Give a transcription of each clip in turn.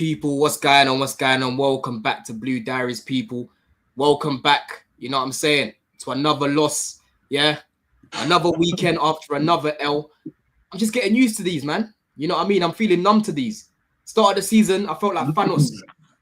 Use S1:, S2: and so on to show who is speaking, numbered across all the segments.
S1: people, what's going on? Welcome back to Blue Diaries, people. Welcome back, you know what I'm saying, to another loss, yeah? Another weekend after another L. I'm just getting used to these, man. You know what I mean? I'm feeling numb to these. Start of the season, I felt like Thanos.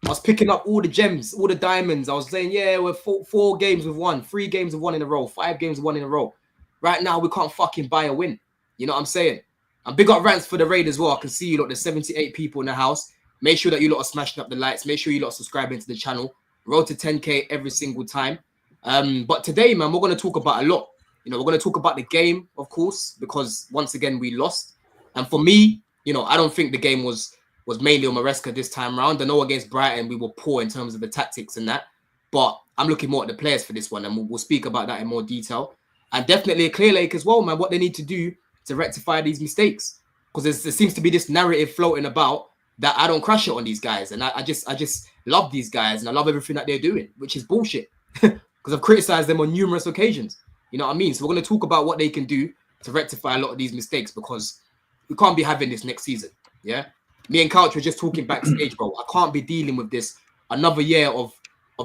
S1: I was picking up all the gems, all the diamonds. I was saying, yeah, we're four games with one, 3 games with one in a row, 5 games with one in a row. Right now, we can't fucking buy a win. You know what I'm saying? And big up rants for the raid as well. I can see you lot, there's 78 people in the house. Make sure that you lot are smashing up the lights. Make sure you lot are subscribing to the channel. Road to 10K every single time. But today, man, we're going to talk about a lot. You know, we're going to talk about the game, of course, because once again, we lost. And for me, you know, I don't think the game was mainly on Maresca this time around. I know against Brighton, we were poor in terms of the tactics and that. But I'm looking more at the players for this one, and we'll speak about that in more detail. And definitely a Clearlake as well, man, what they need to do to rectify these mistakes. Because there seems to be this narrative floating about that I don't crash it on these guys. And I just love these guys and I love everything that they're doing, which is bullshit. Because I've criticized them on numerous occasions. You know what I mean? So we're going to talk about what they can do to rectify a lot of these mistakes, because we can't be having this next season. Yeah. Me and Couch were just talking backstage, bro. I can't be dealing with this another year of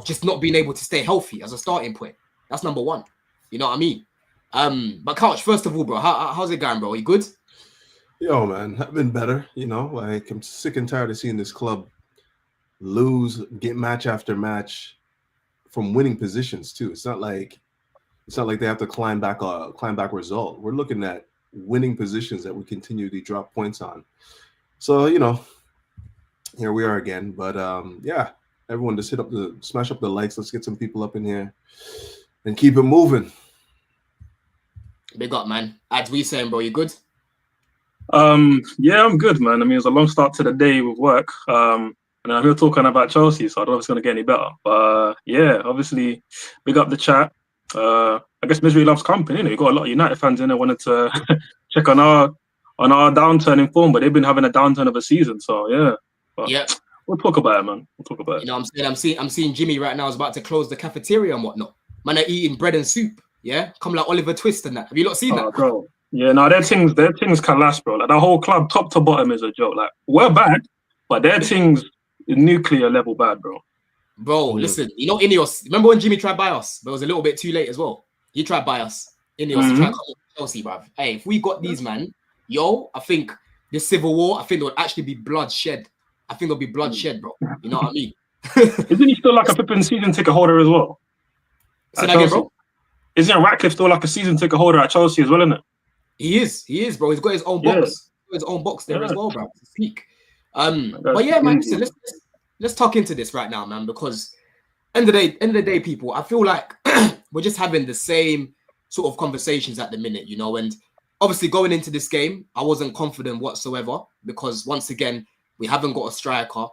S1: just not being able to stay healthy as a starting point. That's number one. You know what I mean? But Couch, first of all, bro, how's it going, bro? Are you good?
S2: Yo, man, I've been better. You know, like I'm sick and tired of seeing this club lose, get match after match from winning positions too. It's not like they have to climb back result. We're looking at winning positions that we continually drop points on. So, you know, here we are again. But yeah, everyone just smash up the likes. Let's get some people up in here and keep it moving.
S1: Big up, man. As we saying, bro, you good?
S3: Yeah, I'm good, man. I mean, it's a long start to the day with work. And I'm here talking about Chelsea, so I don't know if it's going to get any better. But yeah, obviously, big up the chat. I guess misery loves company. You know, you got a lot of United fans in there wanted to check on our downturn in form, but they've been having a downturn of a season. So yeah, but
S1: yeah,
S3: we'll talk about it, man. We'll talk about it.
S1: You know, I'm seeing Jimmy right now is about to close the cafeteria and whatnot. Man, are eating bread and soup. Yeah, come like Oliver Twist and that. Have you not seen that,
S3: bro? Yeah, no, their things can last, bro. Like the whole club, top to bottom, is a joke. Like we're bad, but their things nuclear level bad, bro.
S1: Bro, listen, you know Ineos. Remember when Jimmy tried buy us, but it was a little bit too late as well. He tried buy us. Ineos tried to come to Chelsea, bruv. Hey, if we got these, man, I think this civil war, I think there would actually be bloodshed. I think there'll be bloodshed, bro. You know what I mean?
S3: Isn't he still like a flipping season ticket holder as well?
S1: Say that again, bro?
S3: Isn't Ratcliffe still like a season ticket holder at Chelsea as well, isn't it?
S1: He is, bro. He's got his own box. He's got his own box there as well, bro. To speak. But yeah, man, listen, let's talk into this right now, man, because end of the day, people, I feel like we're just having the same sort of conversations at the minute, you know, and obviously going into this game, I wasn't confident whatsoever because once again, we haven't got a striker.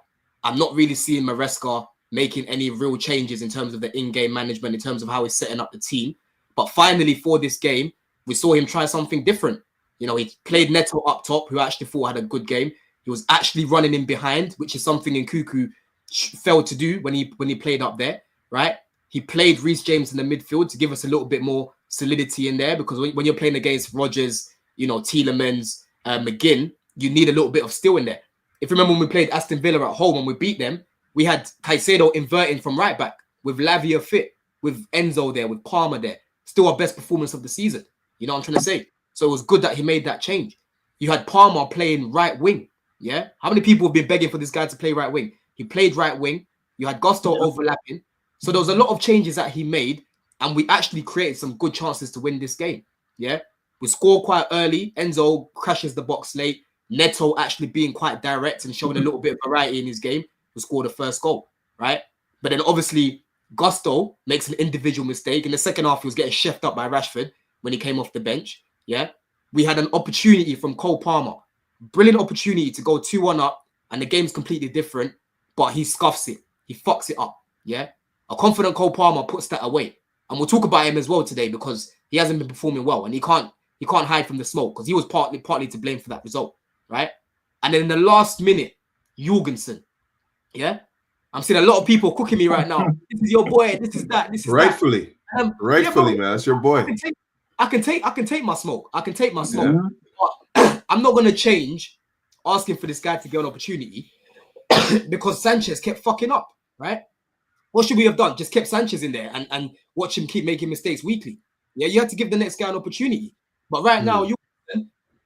S1: I'm not really seeing Maresca making any real changes in terms of the in-game management, in terms of how he's setting up the team. But finally, for this game, we saw him try something different. You know, he played Neto up top, who I actually thought had a good game. He was actually running in behind, which is something Nkuku failed to do when he played up there, right? He played Reece James in the midfield to give us a little bit more solidity in there, because when you're playing against Rodgers, you know, Tielemans, McGinn, you need a little bit of steel in there. If you remember when we played Aston Villa at home and we beat them, we had Caicedo inverting from right back with Lavia fit, with Enzo there, with Palmer there. Still our best performance of the season. You know what I'm trying to say? So it was good that he made that change. You had Palmer playing right wing. Yeah. How many people have been begging for this guy to play right wing? He played right wing. You had Gusto overlapping. So there was a lot of changes that he made, and we actually created some good chances to win this game. Yeah. We score quite early. Enzo crashes the box late. Neto actually being quite direct and showing a little bit of variety in his game to score the first goal, right? But then obviously Gusto makes an individual mistake. In the second half, he was getting chefed up by Rashford when he came off the bench. Yeah. We had an opportunity from Cole Palmer. Brilliant opportunity to go 2-1 up, and the game's completely different, but he scuffs it. He fucks it up. Yeah. A confident Cole Palmer puts that away. And we'll talk about him as well today because he hasn't been performing well, and he can't hide from the smoke because he was partly to blame for that result, right? And then in the last minute, Jorgensen. Yeah. I'm seeing a lot of people cooking me right now. This is your boy. This is that. This is
S2: rightfully.
S1: That.
S2: Rightfully, man. That's your boy.
S1: I can take my smoke. But I'm not going to change asking for this guy to get an opportunity because Sanchez kept fucking up, right? What should we have done? Just kept Sanchez in there and watch him keep making mistakes weekly. Yeah, you had to give the next guy an opportunity. But right now,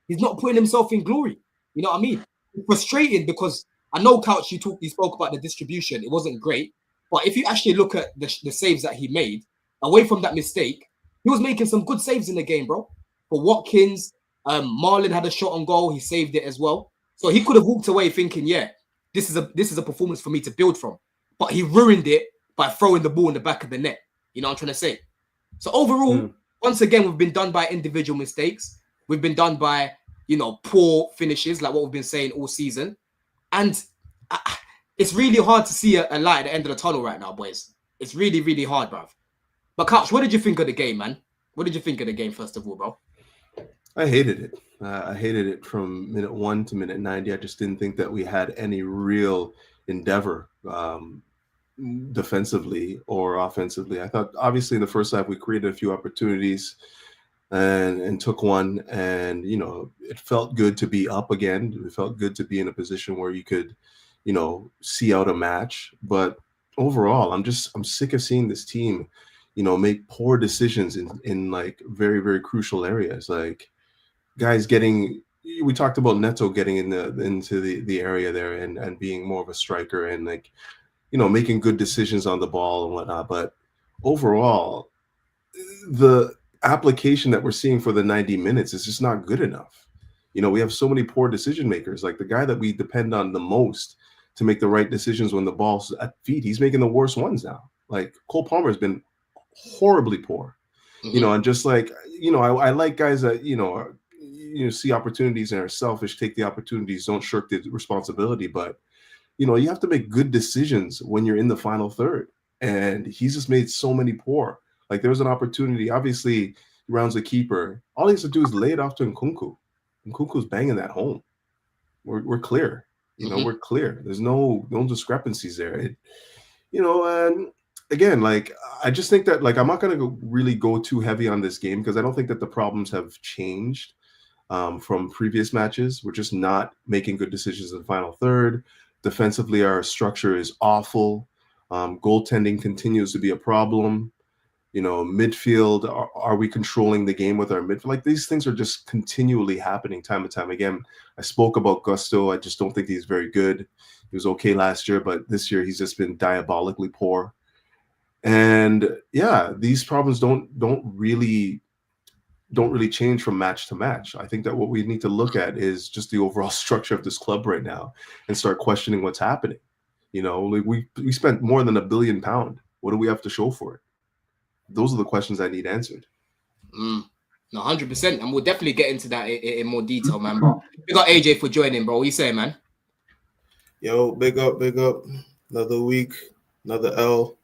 S1: he's not putting himself in glory. You know what I mean? It's frustrating because I know, Couch, you spoke about the distribution. It wasn't great. But if you actually look at the saves that he made, away from that mistake, he was making some good saves in the game, bro. For Watkins, Marlon had a shot on goal. He saved it as well. So he could have walked away thinking, yeah, this is a performance for me to build from. But he ruined it by throwing the ball in the back of the net. You know what I'm trying to say? So overall, once again, we've been done by individual mistakes. We've been done by, poor finishes, like what we've been saying all season. And it's really hard to see a light at the end of the tunnel right now, boys. It's really, really hard, bruv. But Couch, what did you think of the game, man? What did you think of the game, first of all, bro?
S2: I hated it. I hated it from minute 1 to minute 90. I just didn't think that we had any real endeavor defensively or offensively. I thought, obviously, in the first half, we created a few opportunities and took one. And, it felt good to be up again. It felt good to be in a position where you could, see out a match. But overall, I'm sick of seeing this team, make poor decisions in like very, very crucial areas. Like guys we talked about Neto getting into the area there and being more of a striker and like, making good decisions on the ball and whatnot. But overall, the application that we're seeing for the 90 minutes is just not good enough. We have so many poor decision makers. Like the guy that we depend on the most to make the right decisions when the ball's at feet, he's making the worst ones now. Like Cole Palmer has been horribly poor, and just like, I like guys that, see opportunities and are selfish, take the opportunities, don't shirk the responsibility. But, you have to make good decisions when you're in the final third. And he's just made so many poor. Like there was an opportunity, obviously he rounds the keeper. All he has to do is lay it off to Nkunku. Nkunku's banging that home. We're clear. We're clear. There's no discrepancies there. And again, like I just think that like I'm not going to really go too heavy on this game because I don't think that the problems have changed from previous matches. We're just not making good decisions in the final third. Defensively, our structure is awful. Goaltending continues to be a problem. Midfield, are we controlling the game with our midfield? Like these things are just continually happening time and time again. I spoke about Gusto. I just don't think he's very good. He was okay last year, but this year he's just been diabolically poor. And yeah, these problems don't really change from match to match. I think that what we need to look at is just the overall structure of this club right now and start questioning what's happening. Like we spent more than £1 billion. What do we have to show for it? Those are the questions I need answered.
S1: No, 100%. And we'll definitely get into that in more detail, man. But we got AJ for joining, bro. What you saying, man?
S4: Yo, big up. Another week, another L.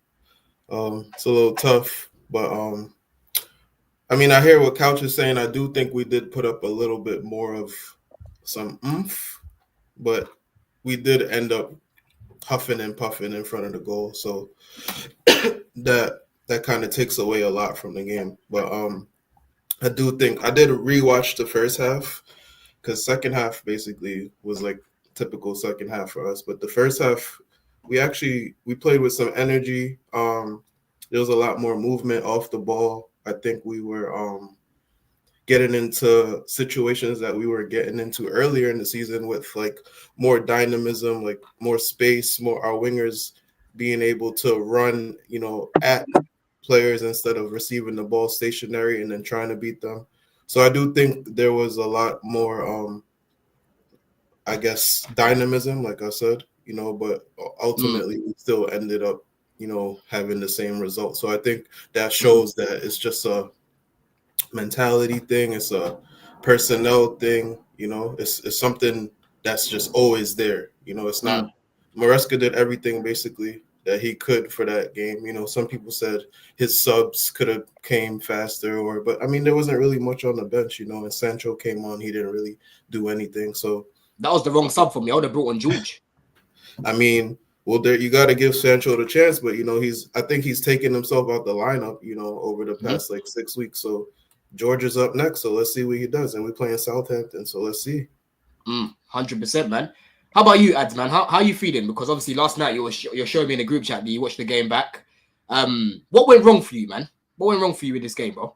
S4: It's a little tough, but I mean, I hear what Couch is saying. I do think we did put up a little bit more of some oomph, but we did end up huffing and puffing in front of the goal. So that kind of takes away a lot from the game. But I do think I did rewatch the first half because second half basically was like typical second half for us. But the first half, we played with some energy. There was a lot more movement off the ball. I think we were getting into situations that we were getting into earlier in the season with like more dynamism, like more space, more our wingers being able to run, at players instead of receiving the ball stationary and then trying to beat them. So I do think there was a lot more, I guess, dynamism, like I said, but ultimately we still ended up, having the same result. So I think that shows that it's just a mentality thing. It's a personnel thing. It's something that's just always there. It's not. Maresca did everything basically that he could for that game. Some people said his subs could have came faster, but I mean, there wasn't really much on the bench. And Sancho came on, he didn't really do anything. So
S1: that was the wrong sub for me. I would have brought on George.
S4: I mean, well, you got to give Sancho the chance, but I think he's taken himself out the lineup. Over the past like 6 weeks. So George is up next, so let's see what he does. And we're playing Southampton, so let's see.
S1: 100%, man. How about you, Ads, man? How are you feeling? Because obviously last night you're showing me in the group chat that you watched the game back. What went wrong for you, man? What went wrong for you in this game, bro?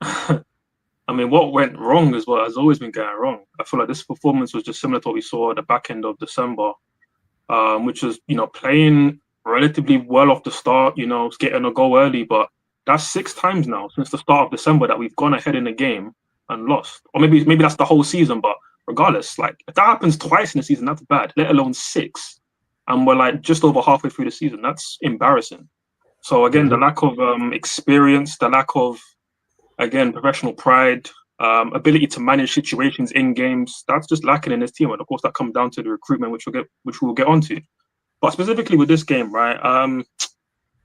S3: I mean, what went wrong is what has always been going wrong. I feel like this performance was just similar to what we saw at the back end of December, which was, playing relatively well off the start, getting a goal early. But that's 6 times now since the start of December that we've gone ahead in the game and lost. Or maybe that's the whole season. But regardless, like if that happens twice in the season, that's bad, let alone 6. And we're like just over halfway through the season. That's embarrassing. So again, the lack of experience, the lack of, again, professional pride, ability to manage situations in games, that's just lacking in this team. And of course, that comes down to the recruitment, which we'll get onto. But specifically with this game, right?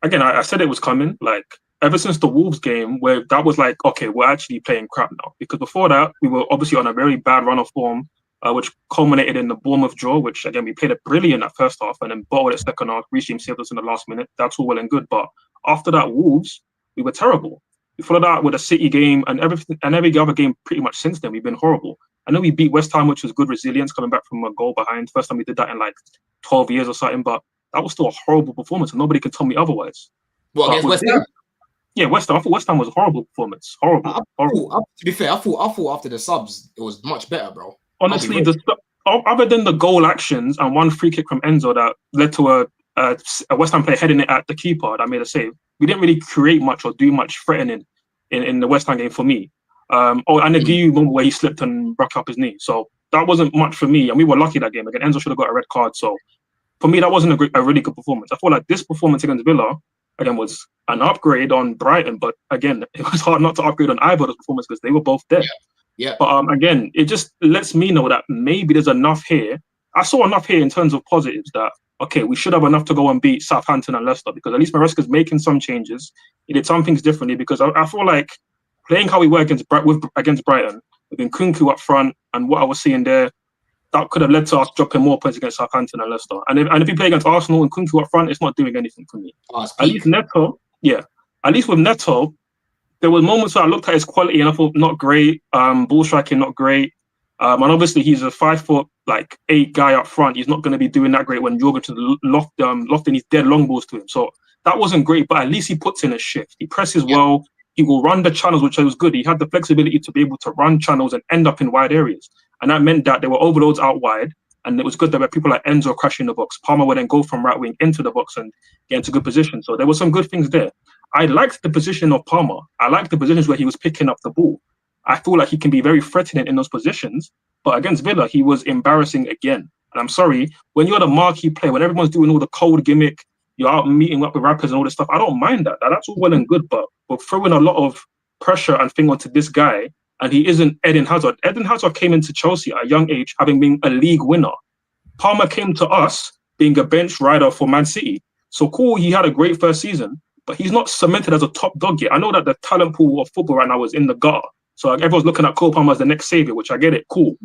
S3: Again, I said it was coming. Like ever since the Wolves game, where that was like, okay, we're actually playing crap now. Because before that, we were obviously on a very bad run of form, which culminated in the Bournemouth draw. Which again, we played it brilliant at first half, and then bottled it second half. Reece James saved us in the last minute. That's all well and good. But after that, Wolves, we were terrible. We followed that with a City game and every other game pretty much since then. We've been horrible. I know we beat West Ham, which was good resilience coming back from a goal behind. First time we did that in like 12 years or something, but that was still a horrible performance and nobody can tell me otherwise.
S1: Well, against West Ham?
S3: Yeah, West Ham. I thought West Ham was a horrible performance. Horrible.
S1: To be fair, I thought after the subs, it was much better, bro.
S3: Honestly, other than the goal actions and one free kick from Enzo that led to a West Ham player heading it at the keeper that made a save, we didn't really create much or do much threatening in the West Ham game for me. And the Guiu moment where he slipped and broke up his knee. So that wasn't much for me. And we were lucky that game. Again, Enzo should have got a red card. So for me, that wasn't a really good performance. I feel like this performance against Villa, again, was an upgrade on Brighton. But again, it was hard not to upgrade on either of those performances because they were both there.
S1: Yeah.
S3: But again, it just lets me know that maybe there's enough here. I saw enough here in terms of positives that, okay, we should have enough to go and beat Southampton and Leicester because at least Maresca's making some changes. He did some things differently because I feel like playing how we were against Brighton, with Nkunku up front and what I was seeing there, that could have led to us dropping more points against Southampton and Leicester. And if you play against Arsenal and Nkunku up front, it's not doing anything for me. At least with Neto, there were moments where I looked at his quality and I thought, not great, ball striking, not great. And obviously he's a 5'8" guy up front. He's not going to be doing that great when Jorgensen lofting these dead long balls to him. So that wasn't great, but at least he puts in a shift. He presses well. He will run the channels, which was good. He had the flexibility to be able to run channels and end up in wide areas. And that meant that there were overloads out wide. And it was good that where people like Enzo crashing the box. Palmer would then go from right wing into the box and get into good position. So there were some good things there. I liked the position of Palmer. I liked the positions where he was picking up the ball. I feel like he can be very threatening in those positions. But against Villa, he was embarrassing again. And I'm sorry, when you're the marquee player, when everyone's doing all the cold gimmick, you're out meeting up with rappers and all this stuff, I don't mind that. That's all well and good, but we're throwing a lot of pressure and thing onto this guy, and he isn't Eden Hazard. Eden Hazard came into Chelsea at a young age, having been a league winner. Palmer came to us being a bench rider for Man City. So cool, he had a great first season, but he's not cemented as a top dog yet. I know that the talent pool of football right now is in the gutter. So everyone's looking at Cole Palmer as the next savior, which I get it, cool.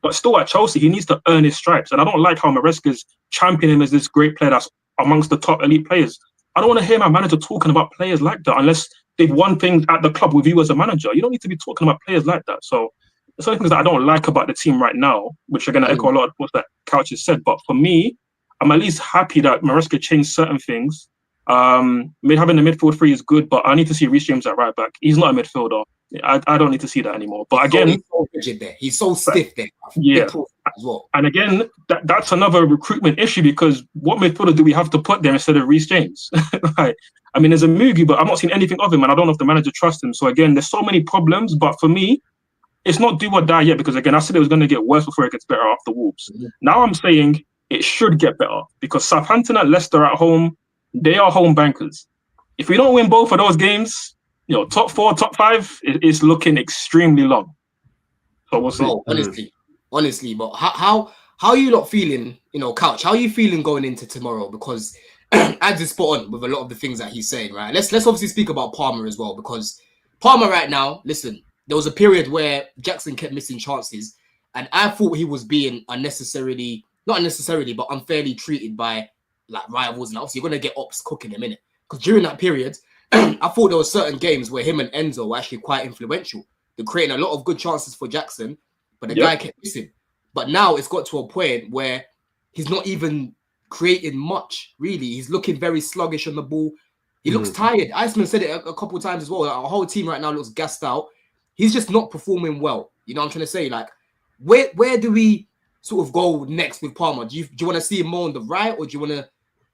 S3: But still at Chelsea, he needs to earn his stripes. And I don't like how Maresca's championing him as this great player that's amongst the top elite players. I don't want to hear my manager talking about players like that unless they've won things at the club with you as a manager. You don't need to be talking about players like that. So there's some things that I don't like about the team right now, which are going to echo a lot of what that Couch has said. But for me, I'm at least happy that Maresca changed certain things. Having the midfield three is good, but I need to see Reece James at right back. He's not a midfielder. I don't need to see that anymore. But again,
S1: he's so rigid there. He's so stiff there.
S3: Yeah.
S1: As well.
S3: And again, that's another recruitment issue because what midfielder do we have to put there instead of Reece James? Right. I mean, there's a Mugi, but I've not seen anything of him, and I don't know if the manager trusts him. So again, there's so many problems. But for me, it's not do or die yet because again, I said it was going to get worse before it gets better after Wolves. Mm-hmm. Now I'm saying it should get better because Southampton and Leicester at home, they are home bankers. If we don't win both of those games, top 4, top 5 is looking extremely long. So we'll see.
S1: Honestly, but how are you not feeling, Couch? How are you feeling going into tomorrow? Because Ads is spot on with a lot of the things that he's saying, right? Let's obviously speak about Palmer as well because Palmer right now, listen, there was a period where Jackson kept missing chances, and I thought he was being not unnecessarily, but unfairly treated by like rivals, and obviously you're gonna get ops cooking in a minute. Because during that period, I thought there were certain games where him and Enzo were actually quite influential. They're creating a lot of good chances for Jackson, but the guy kept missing. But now it's got to a point where he's not even creating much, really. He's looking very sluggish on the ball. He looks tired. Iceman said it a couple of times as well. Our whole team right now looks gassed out. He's just not performing well. You know what I'm trying to say? Like, where do we sort of go next with Palmer? Do you want to see him more on the right, or do you want to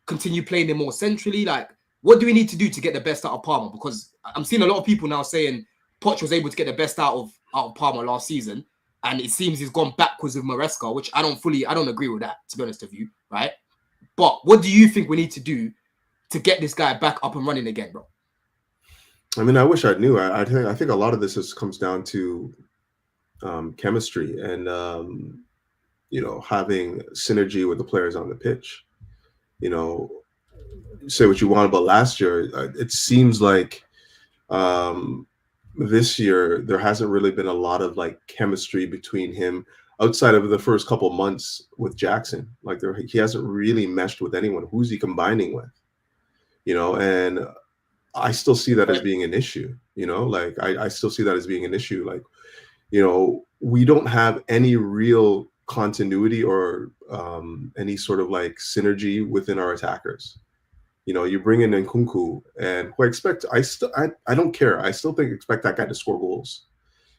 S1: continue playing him more centrally? Like, what do we need to do to get the best out of Palmer? Because I'm seeing a lot of people now saying Poch was able to get the best out of Palmer last season, and it seems he's gone backwards with Maresca, which I don't agree with that, to be honest with you, right? But what do you think we need to do to get this guy back up and running again, bro?
S2: I mean, I wish I knew. I think a lot of this comes down to chemistry and having synergy with the players on the pitch. Say what you want about last year. It seems like this year there hasn't really been a lot of like chemistry between him outside of the first couple months with Jackson. Like he hasn't really meshed with anyone. Who's he combining with? And I still see that as being an issue. Like I still see that as being an issue. Like, we don't have any real continuity or any sort of like synergy within our attackers. You bring in Nkunku, and I don't care. I still expect that guy to score goals.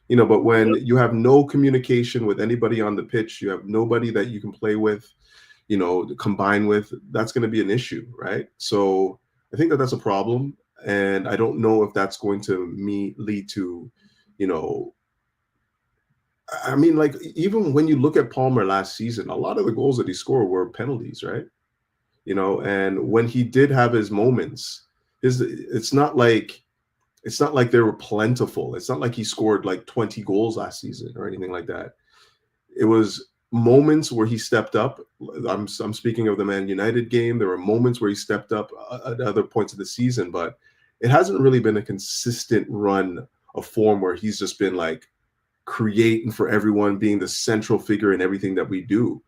S2: But when you have no communication with anybody on the pitch, you have nobody that you can play with, combine with, that's going to be an issue, right? So I think that's a problem, and I don't know if that's going to lead to, I mean, like, even when you look at Palmer last season, a lot of the goals that he scored were penalties, right? And when he did have his moments, it's not like they were plentiful. It's not like he scored like 20 goals last season or anything like that. It was moments where he stepped up. I'm speaking of the Man United game. There were moments where he stepped up at other points of the season, but it hasn't really been a consistent run of form where he's just been like creating for everyone, being the central figure in everything that we do.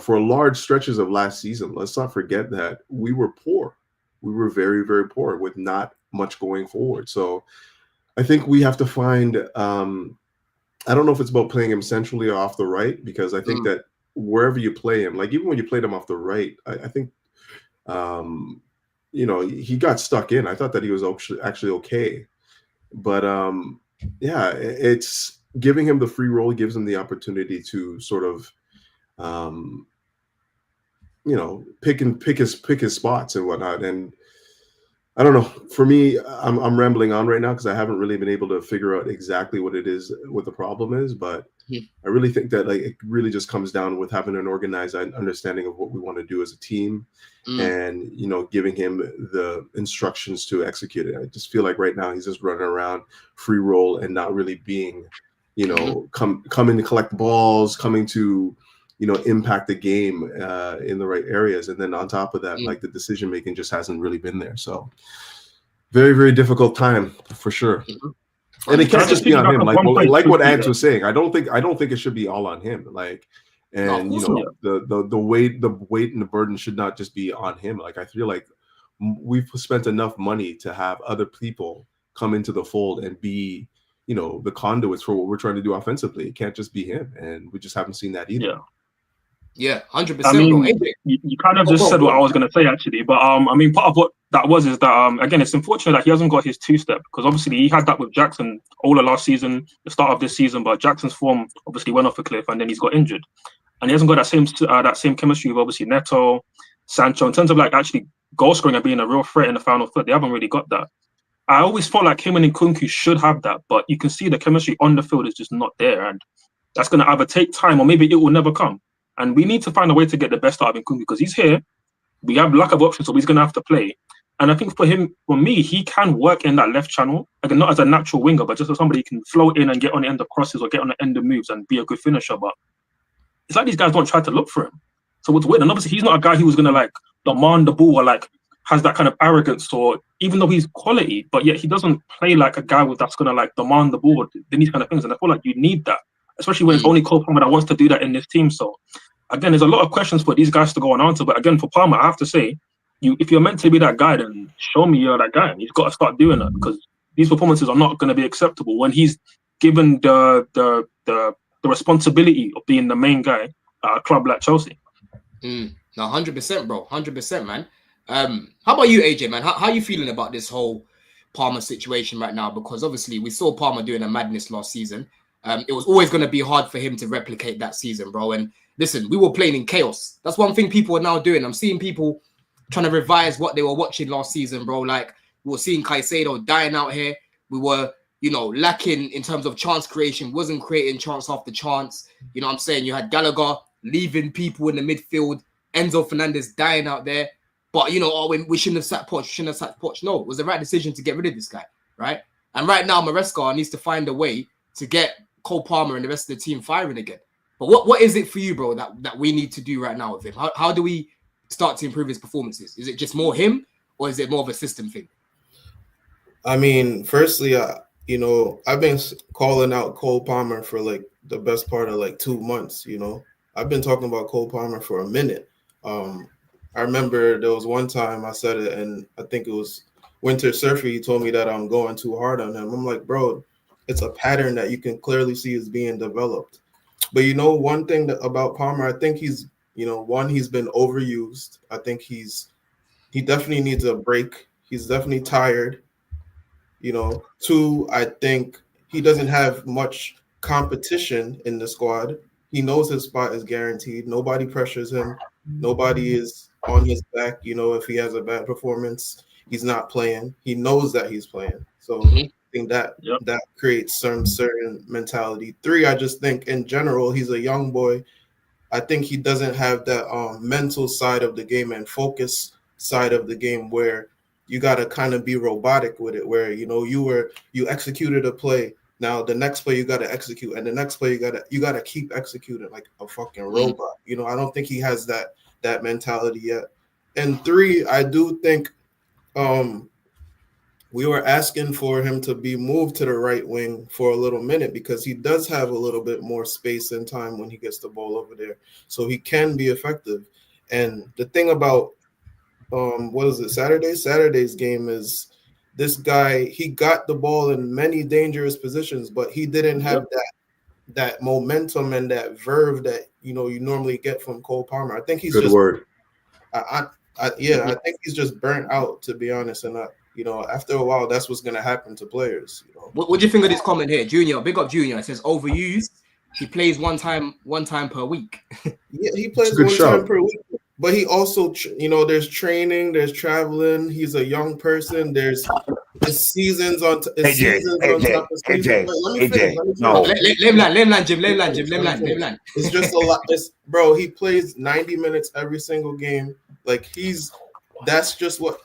S2: For large stretches of last season, let's not forget that we were poor. We were very, very poor with not much going forward. So I think we have to find, I don't know if it's about playing him centrally or off the right, because I think that wherever you play him, like even when you played him off the right, I think, he got stuck in. I thought that he was actually okay. But it's giving him the free role, gives him the opportunity to sort of, pick his spots and whatnot. And I don't know. For me, I'm rambling on right now because I haven't really been able to figure out exactly what the problem is. But I really think that like it really just comes down with having an organized understanding of what we want to do as a team, and giving him the instructions to execute it. I just feel like right now he's just running around free roll and not really being, coming to collect balls, coming to impact the game in the right areas. And then on top of that, like the decision making just hasn't really been there. So very, very difficult time for sure. And it can't just be on him. Like what Ags was saying, I don't think it should be all on him. Like, and the weight and the burden should not just be on him. Like, I feel like we've spent enough money to have other people come into the fold and be, the conduits for what we're trying to do offensively. It can't just be him, and we just haven't seen that either.
S1: Yeah, 100%.
S3: I mean, you kind of just said what I was going to say, actually. But I mean, part of what that is that again, it's unfortunate that he hasn't got his two-step, because obviously he had that with Jackson all of last season, the start of this season. But Jackson's form obviously went off a cliff, and then he's got injured, and he hasn't got that same chemistry with obviously Neto, Sancho, in terms of like actually goal scoring and being a real threat in the final third. They haven't really got that. I always felt like him and Nkunku should have that, but you can see the chemistry on the field is just not there, and that's going to either take time or maybe it will never come. And we need to find a way to get the best out of Nkunku, because he's here. We have lack of options, so he's going to have to play. And I think for me, he can work in that left channel, again, not as a natural winger, but just as somebody who can float in and get on the end of crosses or get on the end of moves and be a good finisher. But it's like these guys don't try to look for him. So it's weird. And obviously, he's not a guy who's going to like demand the ball or like has that kind of arrogance, or even though he's quality, but yet he doesn't play like a guy that's going to like demand the ball, these kind of things. And I feel like you need that, especially when it's only Cole Palmer that wants to do that in this team. So again, there's a lot of questions for these guys to go and answer. But again, for Palmer, I have to say, if you're meant to be that guy, then show me you're that guy. And he's got to start doing that, because these performances are not going to be acceptable when he's given the responsibility of being the main guy at a club like Chelsea.
S1: No, 100%, bro. 100%, man. How about you, AJ, man? How you feeling about this whole Palmer situation right now? Because obviously we saw Palmer doing a madness last season. It was always going to be hard for him to replicate that season, bro. And listen, we were playing in chaos. That's one thing people are now doing. I'm seeing people trying to revise what they were watching last season, bro. Like, we were seeing Caicedo dying out here. We were, lacking in terms of chance creation, wasn't creating chance after chance. You know what I'm saying? You had Gallagher leaving people in the midfield, Enzo Fernandez dying out there. But, we shouldn't have sat Poch. No, it was the right decision to get rid of this guy, right? And right now, Maresca needs to find a way to get Cole Palmer and the rest of the team firing again. But what is it for you, bro, that we need to do right now with him? How do we start to improve his performances? Is it just more him, or is it more of a system thing?
S4: I mean, firstly, I've been calling out Cole Palmer for like the best part of like 2 months. I've been talking about Cole Palmer for a minute. I remember there was one time I said it, and I think it was Winter Surfer. He told me that I'm going too hard on him. I'm like, bro, it's a pattern that you can clearly see is being developed. But one thing about Palmer, I think he's, one, he's been overused. I think he definitely needs a break. He's definitely tired. Two, I think he doesn't have much competition in the squad. He knows his spot is guaranteed. Nobody pressures him. Nobody is on his back. If he has a bad performance, he's not playing. He knows that he's playing. So I think that creates some certain mentality. Three, I just think in general, he's a young boy. I think he doesn't have that mental side of the game and focus side of the game where you got to kind of be robotic with it, where, you executed a play. Now the next play you got to execute, and the next play you got to keep executing like a fucking robot. I don't think he has that mentality yet. And three, I do think we were asking for him to be moved to the right wing for a little minute because he does have a little bit more space and time when he gets the ball over there, so he can be effective. And the thing about Saturday's game is this guy, he got the ball in many dangerous positions, but he didn't have that momentum and that verve that you normally get from Cole Palmer. I think he's I think he's just burnt out, to be honest. And after a while, that's what's gonna happen to players.
S1: What do you think of this comment here, Junior? Big up Junior. It says overused. He plays one time per week.
S4: Yeah, he plays one time per week. But he also, there's training, there's traveling. He's a young person. There's seasons on top of seasons. Let me finish.
S1: No, let him land, Jim.
S4: It's just a lot. Bro, he plays 90 minutes every single game. Like that's just what.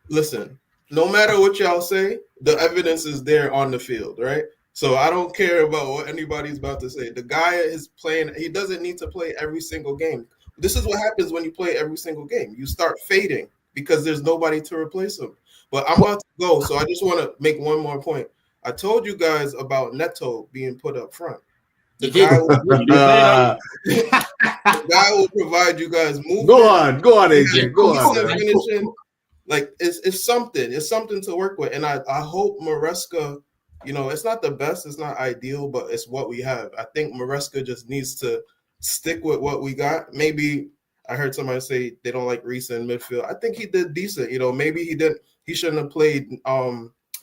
S4: Listen, no matter what y'all say, the evidence is there on the field, right? So I don't care about what anybody's about to say. The guy is playing. He doesn't need to play every single game. This is what happens when you play every single game. You start fading because there's nobody to replace him. But I'm about to go, so I just want to make one more point. I told you guys about Neto being put up front. The guy will provide you guys movement.
S2: Go on, AJ. Go on.
S4: Finishing. Like it's something. It's something to work with, and I hope Maresca. It's not the best. It's not ideal, but it's what we have. I think Maresca just needs to stick with what we got. Maybe I heard somebody say they don't like Reese in midfield. I think he did decent. Maybe he shouldn't have played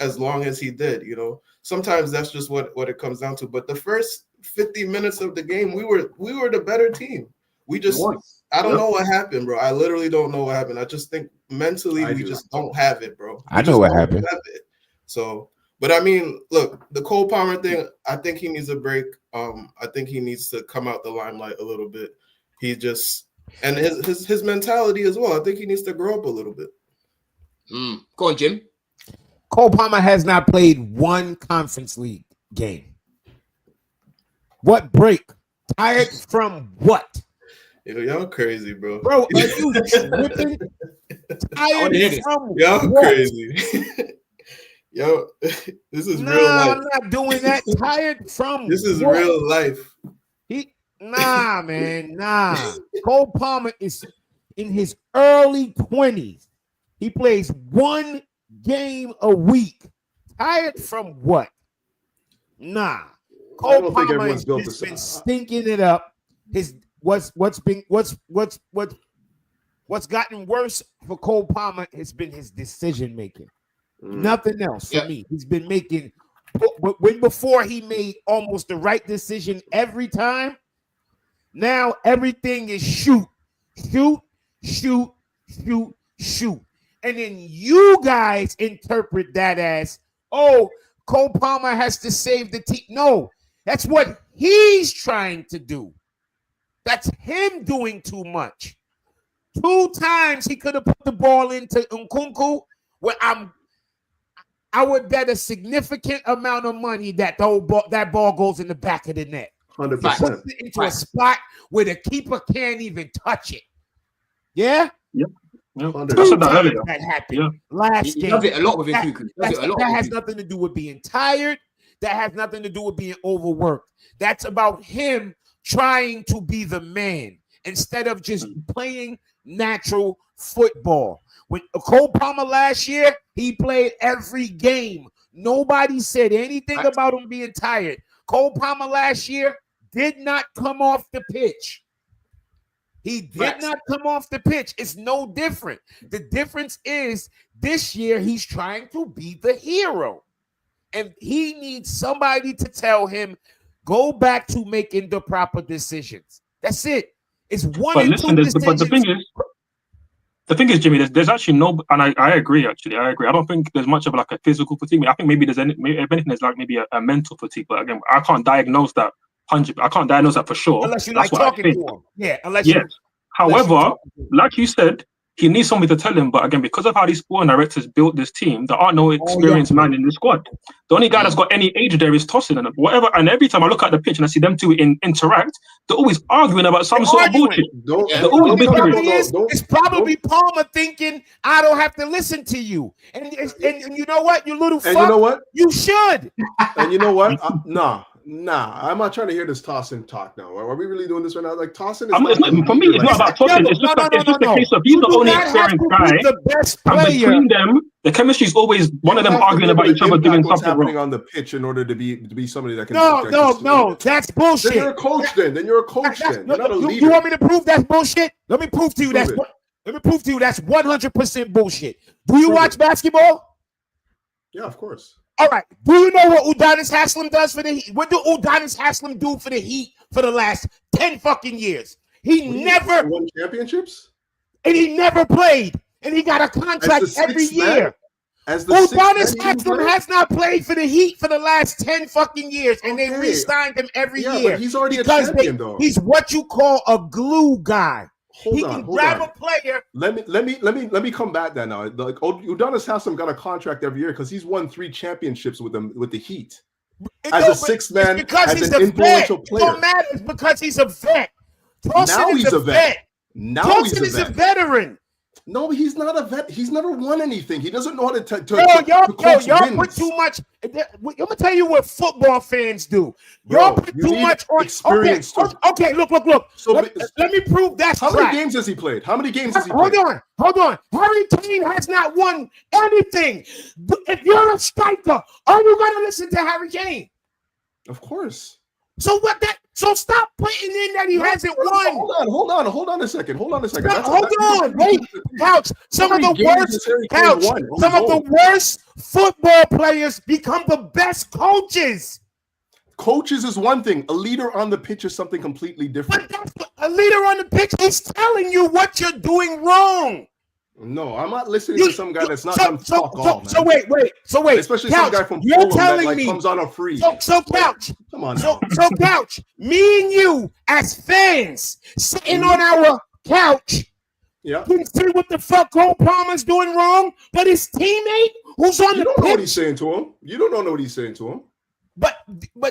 S4: as long as he did. Sometimes that's just what it comes down to. But the first 50 minutes of the game, we were the better team. I don't know what happened, bro. I literally don't know what happened. I just think mentally we just don't have it, bro.
S5: I know what happened.
S4: So, but I mean, look, the Cole Palmer thing, I think he needs a break. I think he needs to come out the limelight a little bit. And his mentality as well. I think he needs to grow up a little bit.
S1: Go on, Jim.
S5: Cole Palmer has not played one conference league game. What break? Tired from what?
S4: Yo, y'all crazy, bro.
S5: Bro, are you tripping? Tired from
S4: y'all
S5: what?
S4: Crazy. Yo, this is real life.
S5: I'm not doing that. Tired from
S4: this is
S5: what?
S4: Real life.
S5: Nah. Cole Palmer is in his early 20s. He plays one game a week. Tired from what? Nah. Cole Palmer has been stinking it up. what's gotten worse for Cole Palmer has been his decision making. Nothing else for me. He's been making, but when before he made almost the right decision every time. Now everything is shoot, and then you guys interpret that as, oh, Cole Palmer has to save the team. No, that's what he's trying to do. That's him doing too much. 2 times he could have put the ball into Nkunku, where I would bet a significant amount of money that that ball goes in the back of the net.
S2: 100%.
S5: Into a spot where the keeper can't even touch it. Yeah?
S3: Yep.
S5: That happened last game.
S1: He does it a lot with Nkunku.
S5: That has nothing to do with being tired. That has nothing to do with being overworked. That's about him trying to be the man instead of just playing natural football. When Cole Palmer last year, he played every game. Nobody said anything about him being tired. Cole Palmer last year did not come off the pitch. He did not come off the pitch. It's no different. The difference is this year he's trying to be the hero. And he needs somebody to tell him, go back to making the proper decisions. That's it. It's one
S3: but
S5: and
S3: listen,
S5: two decisions.
S3: But the thing is, Jimmy, there's actually no, and I agree, actually. I agree. I don't think there's much of like a physical fatigue. I think maybe if anything, there's like maybe a mental fatigue. But again, I can't diagnose that 100%. I can't diagnose that for sure.
S5: Unless you like talking to him. Yeah,
S3: However, like you said, he needs somebody to tell him. But again, because of how these sporting directors built this team, there are no experienced man in the squad. The only guy that's got any age there is Tosin and whatever. And every time I look at the pitch and I see them two interact, they're always arguing about some sort of bullshit.
S5: It's probably Palmer thinking, I don't have to listen to you. And you know what, you little fuck.
S2: And you know what?
S5: You should.
S2: And you know what? Nah, I'm not trying to hear this Tosin talk now. Are we really doing this right now? Like Tosin is
S3: for me, it's not about Tosin. It's just a case of he's the only experienced guy.
S5: The best player.
S3: And between them, the chemistry is always one of them arguing about each other doing something
S2: happening
S3: wrong
S2: on the pitch in order to be somebody that can.
S5: No, that's bullshit.
S2: Then you're a coach. Then you're a coach. You're not a leader.
S5: You want me to prove that's bullshit? Let me prove to you that's 100% bullshit. Do you watch basketball?
S2: Yeah, of course.
S5: All right. Do you know what Udonis Haslem does for the Heat? What do Udonis Haslem do for the Heat for the last 10 fucking years? He never
S2: won championships,
S5: and he never played, and he got a contract every year. Udonis Haslem has not played for the Heat for the last 10 fucking years, and they re-signed him every year.
S2: But he's already a champion, though.
S5: He's what you call a glue guy. He can grab a player.
S2: Let me combat that now. Like Udonis Haslem got a contract every year because he's won 3 championships with the Heat. As a sixth man, as an influential player.
S5: It don't matter. It's because he's a vet.
S2: Now he's a vet. Now he's
S5: a veteran.
S2: No, he's not a vet. He's never won anything. He doesn't know how to
S5: y'all put too much. I'm gonna tell you what football fans do. Y'all put too much on experience. Okay, look. So let me prove that's
S2: how many games has he played? Hold
S5: on. Harry Kane has not won anything. If you're a striker, are you gonna listen to Harry Kane?
S2: Of course.
S5: So stop putting in that he hasn't won.
S2: Hold on a second. Hold
S5: on. Wait, Couch. Some of the worst football players become the best coaches.
S2: Coaches is one thing. A leader on the pitch is something completely different.
S5: But a leader on the pitch is telling you what you're doing wrong.
S2: No, I'm not listening to some guy that's not done fuck all, man.
S5: So wait.
S2: Especially
S5: Couch,
S2: some guy from
S5: you're telling me
S2: comes on a free.
S5: So Couch.
S2: Come on.
S5: So Couch, me and you as fans sitting on our couch, can see what the fuck Cole Palmer's doing wrong, but his teammate who's on the pitch. You
S2: don't know what he's saying to him. You don't know what he's saying to him.
S5: But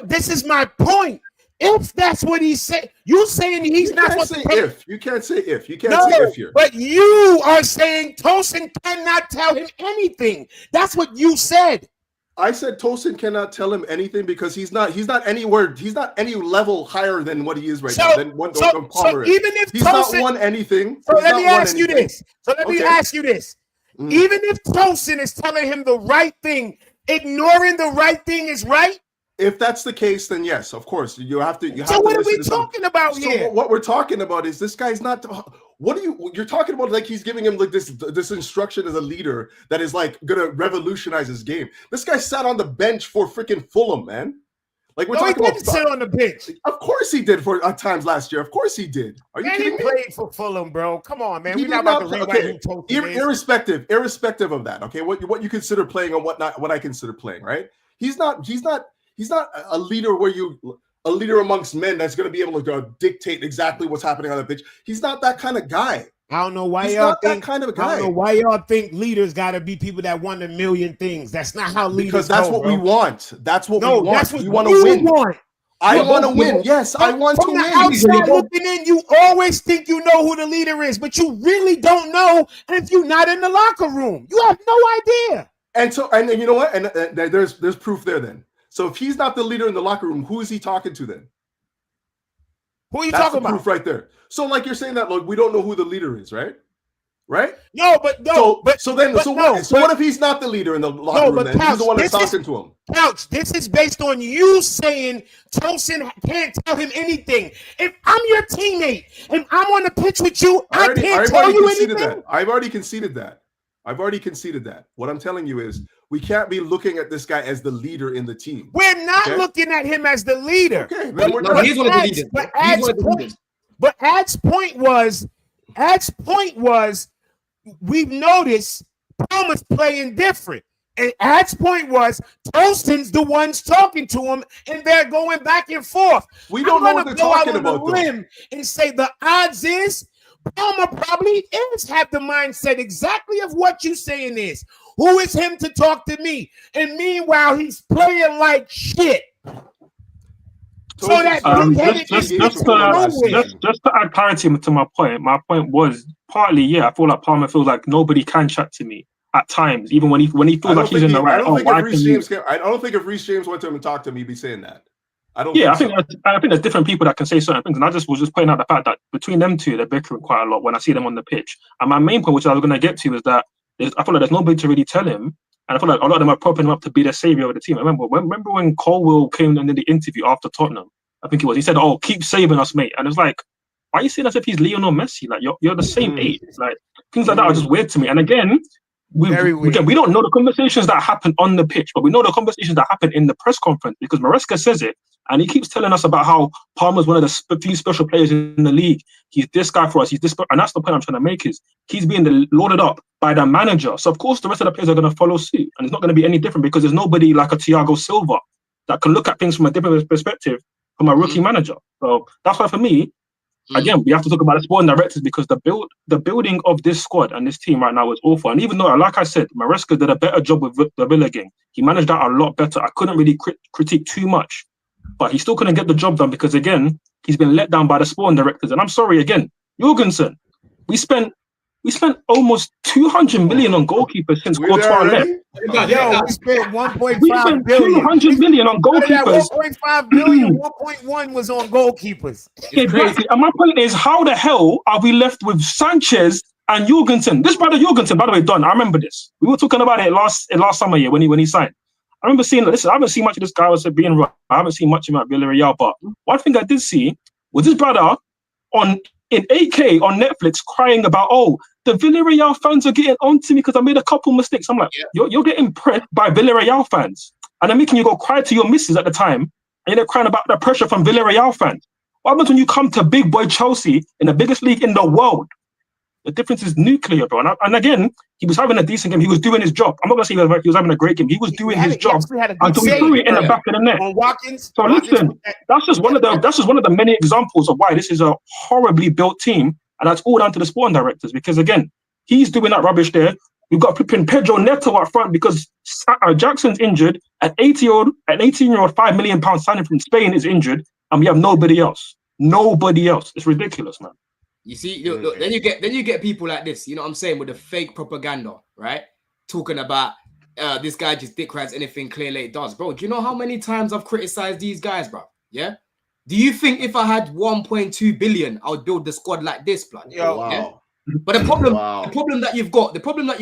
S5: this is my point. If that's what he said, you saying he's not supposed to say
S2: if. You can't say if. You can't say if here.
S5: But you are saying Tosin cannot tell him anything. That's what you said.
S2: I said Tosin cannot tell him anything because he's not anywhere. He's not any level higher than what he is right now. Than Palmer is.
S5: Even if
S2: he's
S5: Tosin,
S2: not won anything.
S5: So let me ask you this. Even if Tosin is telling him the right thing, ignoring the right thing is right.
S2: If that's the case, then yes, of course you have to.
S5: So what are we talking about here?
S2: So what we're talking about is this guy's not. What you're talking about? Like he's giving him like this instruction as a leader that is like gonna revolutionize his game. This guy sat on the bench for freaking Fulham, man. Like we're talking about.
S5: Sit on the bench.
S2: Of course he did for times last year. Of course he did. Are you kidding me?
S5: He played for Fulham, bro. Come on, man. We're not about to rewrite
S2: irrespective of that. Okay, what you consider playing and what I consider playing, right? He's not a leader a leader amongst men that's going to be able to dictate exactly what's happening on the pitch. He's not that kind of guy.
S5: I don't know why
S2: y'all think that kind of a guy.
S5: I don't know why y'all think leaders got to be people that want a million things. That's not how leaders.
S2: Because that's what we want. That's what we want.
S5: That's what
S2: we want to win. I want to win. Yes, I want to win.
S5: From the outside looking in, you always think you know who the leader is, but you really don't know if you're not in the locker room. You have no idea.
S2: And you know what? And there's proof there then. So if he's not the leader in the locker room, who is he talking to then?
S5: Who are you talking about?
S2: Proof right there. So like you're saying that like we don't know who the leader is, right? Right?
S5: No, but no.
S2: What if he's not the leader in the locker room? Then he's the one that's talking to him.
S5: Couch, this is based on you saying Tosin can't tell him anything. If I'm your teammate and I'm on the pitch with you, I can't tell you anything.
S2: I've already conceded that. What I'm telling you is we can't be looking at this guy as the leader in the team.
S5: We're not looking at him as the leader.
S2: Okay,
S1: he's one of the leaders.
S5: But Ad's point was, we've noticed Palmer's playing different. And Ad's point was Tosin's the ones talking to him, and they're going back and forth.
S2: We don't know what they're talking about.
S5: On the limb and say the odds is Palmer probably have the mindset exactly of what you saying is. Who is him to talk to me? And meanwhile, he's playing like shit.
S3: So that just to add clarity to my point was partly, I feel like Palmer feels like nobody can chat to me at times, even when he feels like he's in the right.
S2: I don't think if Reece James went to him and talked to me, he'd be saying that. I think there's different people that can say certain things, and I was just pointing out the fact that between them two, they're bickering quite a lot when I see them on the pitch. And my main point, which I was going to get to, is that I feel like there's nobody to really tell him, and I feel like a lot of them are propping him up to be the savior of the team. Remember when Colwill came in the interview after Tottenham, I think it was, he said, "Oh, keep saving us, mate," and it's like, why are you saying as if he's Lionel Messi? Like you're the same age. Like things like that are just weird to me. And again, we don't know the conversations that happen on the pitch, but we know the conversations that happen in the press conference because Maresca says it, and he keeps telling us about how Palmer's one of the few special players in the league. He's this guy for us. He's this, and that's the point I'm trying to make is he's being lauded up by the manager. So of course the rest of the players are going to follow suit, and it's not going to be any different because there's nobody like a Thiago Silva that can look at things from a different perspective from a rookie manager. So that's why for me, again, we have to talk about the sporting directors because the building of this squad and this team right now is awful. And even though, like I said, Maresca did a better job with the Villa game. He managed that a lot better. I couldn't really critique too much, but he still couldn't get the job done because, again, he's been let down by the sporting directors. And I'm sorry, again, Jorgensen, we spent almost 200 million on goalkeepers since Courtois left.
S5: We spent 1.5 billion.
S3: 200 million on goalkeepers.
S5: 1.5 billion, 1.1 was on goalkeepers.
S3: Exactly. And my point is, how the hell are we left with Sanchez and Jorgensen? This brother Jorgensen, by the way, Don, I remember this. We were talking about it last summer year when he signed. I remember seeing, listen, I haven't seen much of this guy being right. I haven't seen much of him at Villarreal, but one thing I did see was this brother in 8K on Netflix crying about, the Villarreal fans are getting onto me because I made a couple mistakes. I'm like, you're getting pressed by Villarreal fans. And they're making you go cry to your missus at the time. And you're crying about the pressure from Villarreal fans. What happens when you come to big boy Chelsea in the biggest league in the world? The difference is nuclear, bro. And again, he was having a decent game. He was doing his job. I'm not going to say he was having a great game. He was doing his job until he threw it in the back of the net. So listen, that's just one of the many examples of why this is a horribly built team. And that's all down to the sporting directors because, again, he's doing that rubbish there. We've got flipping Pedro Neto up front because Jackson's injured. An 18-year-old, £5 million signing from Spain is injured, and we have nobody else. Nobody else. It's ridiculous, man.
S1: You see, look, then you get people like this. You know what I'm saying with the fake propaganda, right? Talking about this guy just dick rides anything Clearlake does, bro. Do you know how many times I've criticized these guys, bro? Yeah. Do you think if I had 1.2 billion, I would build the squad like this, blood?
S2: Wow.
S1: Yeah? But the problem that you've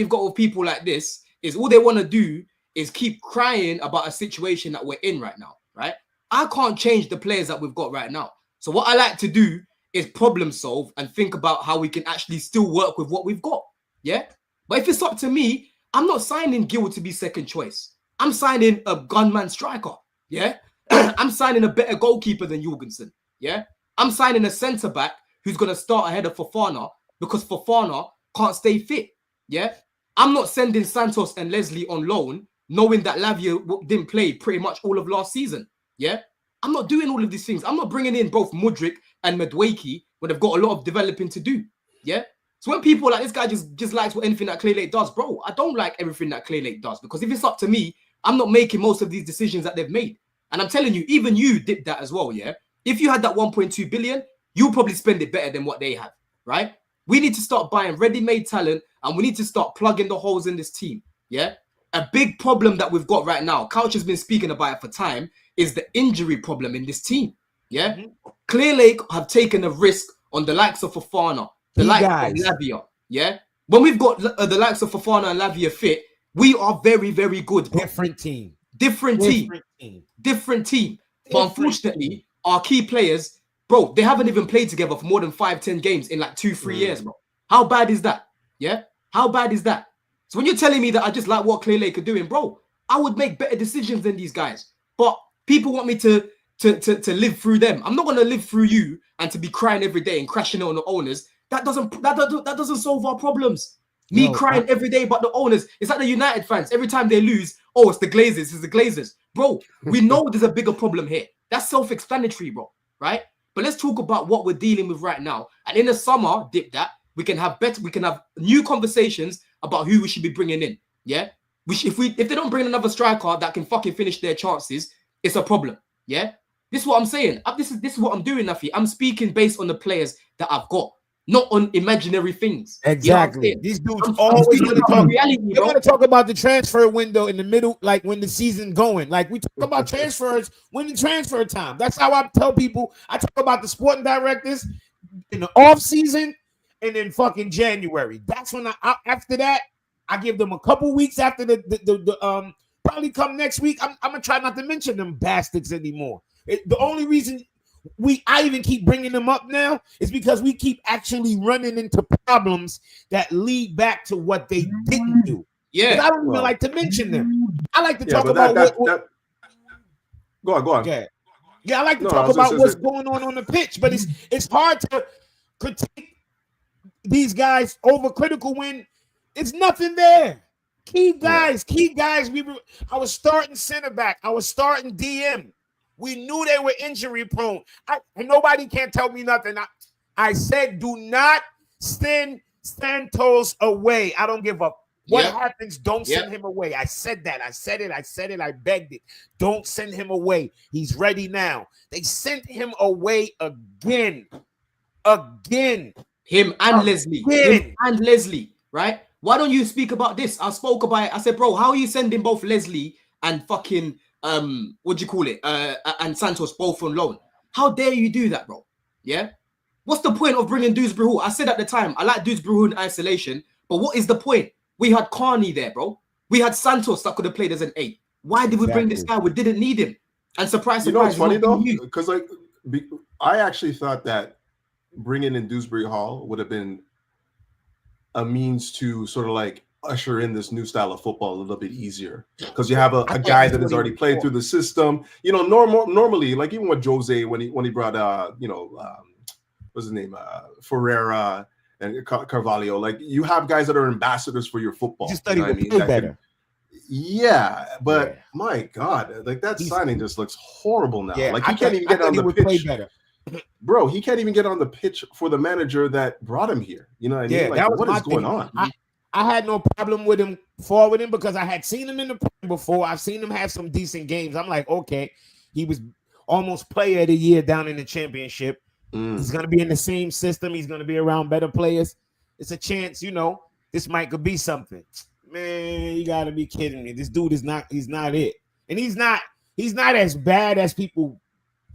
S1: got with people like this is all they want to do is keep crying about a situation that we're in right now. right? I can't change the players that we've got right now. So what I like to do is problem solve and think about how we can actually still work with what we've got. Yeah. But if it's up to me, I'm not signing Gil to be second choice. I'm signing a gunman striker. Yeah. I'm signing a better goalkeeper than Jorgensen. Yeah. I'm signing a centre back who's going to start ahead of Fofana because Fofana can't stay fit. Yeah. I'm not sending Santos and Leslie on loan knowing that Lavia didn't play pretty much all of last season. Yeah. I'm not doing all of these things. I'm not bringing in both Mudryk and Madueke when they've got a lot of developing to do. Yeah. So when people are like, this guy just likes anything that Clearlake does, bro, I don't like everything that Clearlake does, because if it's up to me, I'm not making most of these decisions that they've made. And I'm telling you, even you did that as well. Yeah. If you had that 1.2 billion, you'll probably spend it better than what they have. Right. We need to start buying ready-made talent, and we need to start plugging the holes in this team. Yeah. A big problem that we've got right now, Couch has been speaking about it for time, is the injury problem in this team. Yeah. Clearlake have taken a risk on the likes of Fofana, the likes of Lavia. Yeah. When we've got the likes of Fofana and Lavia fit, we are very, very good.
S5: Different team.
S1: Different team. But unfortunately, our key players, bro, they haven't even played together for more than 5-10 games in like 2-3 years, bro. How bad is that? Yeah. How bad is that? So when you're telling me that I just like what Clearlake are doing, bro, I would make better decisions than these guys. But people want me to live through them. I'm not going to live through you and to be crying every day and crashing on the owners. That doesn't solve our problems. Me crying every day about the owners. It's like the United fans. Every time they lose, oh, it's the Glazers, it's the Glazers. Bro, we know there's a bigger problem here. That's self-explanatory, bro, right? But let's talk about what we're dealing with right now. And in the summer, we can have new conversations about who we should be bringing in. Yeah, if they don't bring another striker that can fucking finish their chances, it's a problem. Yeah, this is what I'm saying. This is what I'm doing, Nafi. I'm speaking based on the players that I've got, not on imaginary things.
S5: Exactly.
S1: You know
S5: These dudes always going to talk reality. They want to talk about the transfer window in the middle, like when the season going. Like we talk about transfers when the transfer time. That's how I tell people. I talk about the sporting directors in the off season and then fucking January. That's when after that I give them a couple weeks after the probably come next week. I'm gonna try not to mention them bastards anymore. The only reason I even keep bringing them up now is because we keep actually running into problems that lead back to what they didn't do.
S1: Yeah,
S5: I don't even like to mention them. I like to talk about what.
S2: Go on.
S5: Yeah, I like to talk about what's going on the pitch, but it's hard to critique these guys overcritical when it's nothing there. Key guys. I was starting center back. I was starting DM. We knew they were injury prone. And nobody can tell me nothing. I said, do not send Santos away. I don't give up. What happens? Don't send him away. I said that. I said it. I begged it. Don't send him away. He's ready now. They sent him away again.
S1: Him and Leslie, right? Why don't you speak about this? I spoke about it. I said, bro, how are you sending both Leslie and fucking and Santos both on loan? How dare you do that, bro? Yeah. What's the point of bringing Dewsbury Hall? I said at the time, I like Dewsbury Hall in isolation, but what is the point? We had Carney there, bro. We had Santos that could have played as an 8. Why did we bring this guy? We didn't need him. And surprise,
S2: you know what's funny though? Because I actually thought that bringing in Dewsbury Hall would have been a means to sort of like usher in this new style of football a little bit easier, because you have a guy that has already played through the system. You know, normally, like even with Jose when he brought what's his name, Ferreira and Carvalho, like you have guys that are ambassadors for your football.
S5: Just thought he would play better.
S2: But my God, like that signing just looks horrible now.
S5: Yeah,
S2: like he can't even get on the pitch. Bro, he can't even get on the pitch for the manager that brought him here. You know what I mean? Like, what is going on?
S5: I had no problem with him forwarding because I had seen him in the Prem before. I've seen him have some decent games. I'm like, okay, he was almost player of the year down in the championship. He's going to be in the same system. He's going to be around better players. It's a chance, this could be something. Man, you got to be kidding me. This dude he's not it. And he's not as bad as people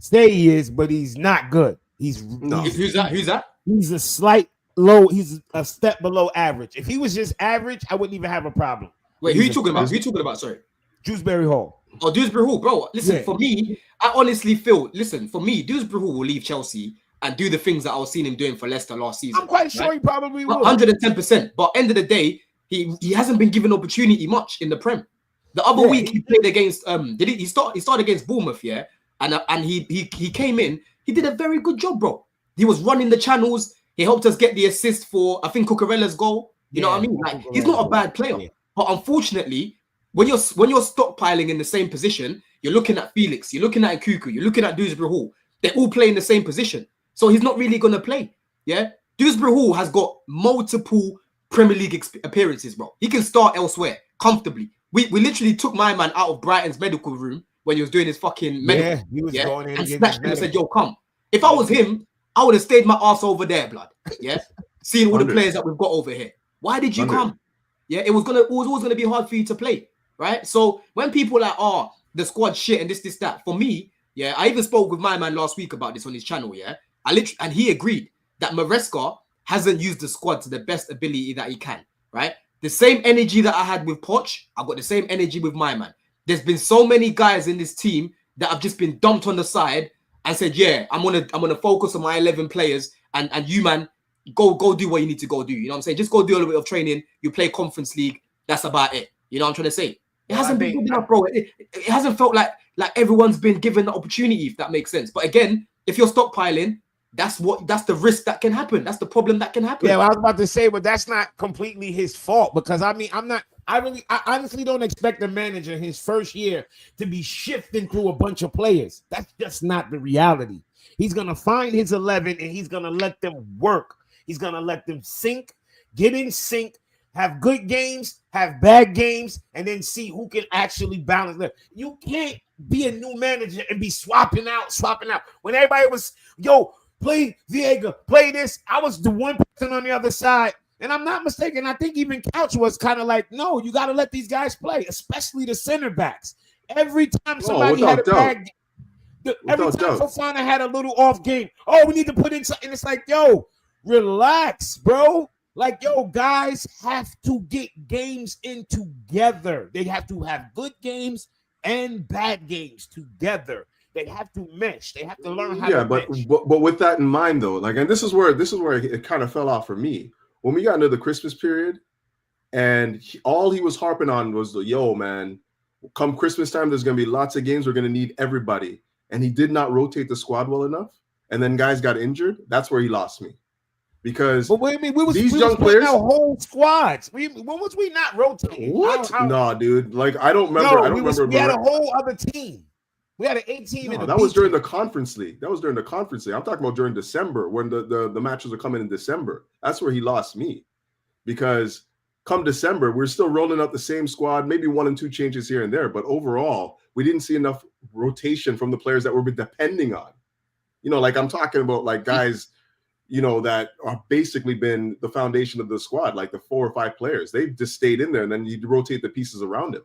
S5: say he is, but he's not good. Who's that? He's a slight low. He's a step below average. If he was just average, I wouldn't even have a problem.
S1: Wait, who are you talking about? Sorry.
S5: Dewsbury Hall.
S1: Oh, Dewsbury Hall, bro. Listen, for me, I honestly feel. Listen, for me, Dewsbury Hall will leave Chelsea and do the things that I was seeing him doing for Leicester last season.
S5: I'm quite sure he probably will.
S1: 110%. But end of the day, he hasn't been given opportunity much in the Prem. The other week he played against he started against Bournemouth, yeah, and he came in. He did a very good job, bro. He was running the channels. He helped us get the assist for, I think, Cucurella's goal. You know what I mean? Like, he's not a bad player, but unfortunately, when you're stockpiling in the same position, you're looking at Felix, you're looking at Nkuku, you're looking at Dewsbury Hall. They're all playing the same position, so he's not really gonna play. Yeah, Dewsbury Hall has got multiple Premier League appearances, bro. He can start elsewhere comfortably. We literally took my man out of Brighton's medical room when he was doing his fucking medical.
S5: Yeah, he was going in
S1: and snatched him and said, "Yo, come." If I was him, I would have stayed my ass over there, blood. Yeah, seeing all the players that we've got over here. Why did you come? Yeah, it was always gonna be hard for you to play, right? So when people are like, oh, the squad shit and this, that, for me, yeah, I even spoke with my man last week about this on his channel. Yeah, and he agreed that Maresca hasn't used the squad to the best ability that he can. Right, the same energy that I had with Poch, I've got the same energy with my man. There's been so many guys in this team that have just been dumped on the side and said, yeah, I'm gonna focus on my 11 players and you, man, go do what you need to go do. You know what I'm saying? Just go do a little bit of training. You play Conference League. That's about it. You know what I'm trying to say? It hasn't been good enough, bro. It hasn't felt like everyone's been given the opportunity, if that makes sense. But again, if you're stockpiling, that's the risk that can happen. That's the problem that can happen.
S5: Yeah, well, I was about to say, but that's not completely his fault, because I mean, I honestly don't expect the manager in his first year to be shifting through a bunch of players. That's just not the reality. He's gonna find his 11 and he's gonna let them work. He's gonna let them get in sync, have good games, have bad games, and then see who can actually balance them. You can't be a new manager and be swapping out. When everybody was, yo, play Viega, play this, I was the one person on the other side. And I'm not mistaken, I think even Couch was kind of like, no, you got to let these guys play, especially the center backs. Every time somebody had a bad game, every time Fofana had a little off game, oh, we need to put in something. It's like, yo, relax, bro. Like, yo, guys have to get games in together. They have to have good games and bad games together. They have to mesh. They have to learn how to mesh.
S2: But with that in mind, though, like, and this is where it kind of fell off for me. When we got into the Christmas period, and all he was harping on was the, yo, man, come Christmas time, there's going to be lots of games. We're going to need everybody. And he did not rotate the squad well enough. And then guys got injured. That's where he lost me. Because these young players,
S5: our whole squads. When was we not rotating?
S2: What? No, dude. Like, I don't remember.
S5: No, we had a whole other team. We had an 18 in the
S2: that was during the Conference League. I'm talking about during December, when the matches are coming in December. That's where he lost me. Because come December, we're still rolling out the same squad, maybe 1 and 2 changes here and there. But overall, we didn't see enough rotation from the players that we've been depending on. You know, like, I'm talking about like guys, you know, that are basically been the foundation of the squad, like the 4 or 5 players. They've just stayed in there, and then you rotate the pieces around him.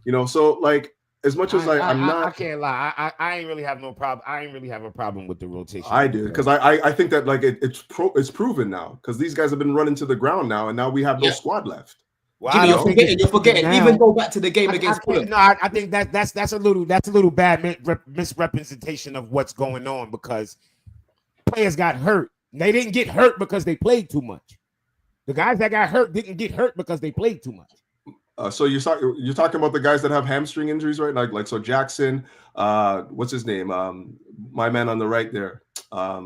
S2: You know, so like, as much as I
S5: can't lie. I ain't really have no problem. I ain't really have a problem with the rotation.
S2: I do, because I think that like it's proven now, because these guys have been running to the ground now, and now we have no squad left.
S1: Well, Jimmy, you're forgetting. Now, even go back to the game against Fulham.
S5: No, I think that's a little bad misrepresentation of what's going on, because players got hurt. They didn't get hurt because they played too much. The guys that got hurt didn't get hurt because they played too much.
S2: So you're talking about the guys that have hamstring injuries, right? Like so Jackson, what's his name? My man on the right there.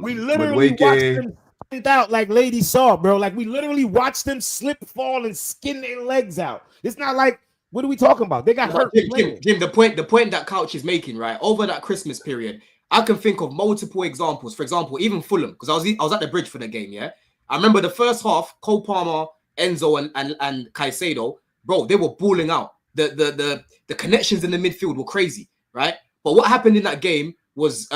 S5: We literally watched them sprint out like Lady Saw, bro. Like, we literally watched them slip, fall, and skin their legs out. It's not like, what are we talking about? They got hurt.
S1: Jim, the point that Couch is making, right, over that Christmas period, I can think of multiple examples. For example, even Fulham, because I was at the bridge for the game. Yeah, I remember the first half, Cole Palmer, Enzo, and Caicedo. Bro, they were balling out. The connections in the midfield were crazy, right? But what happened in that game was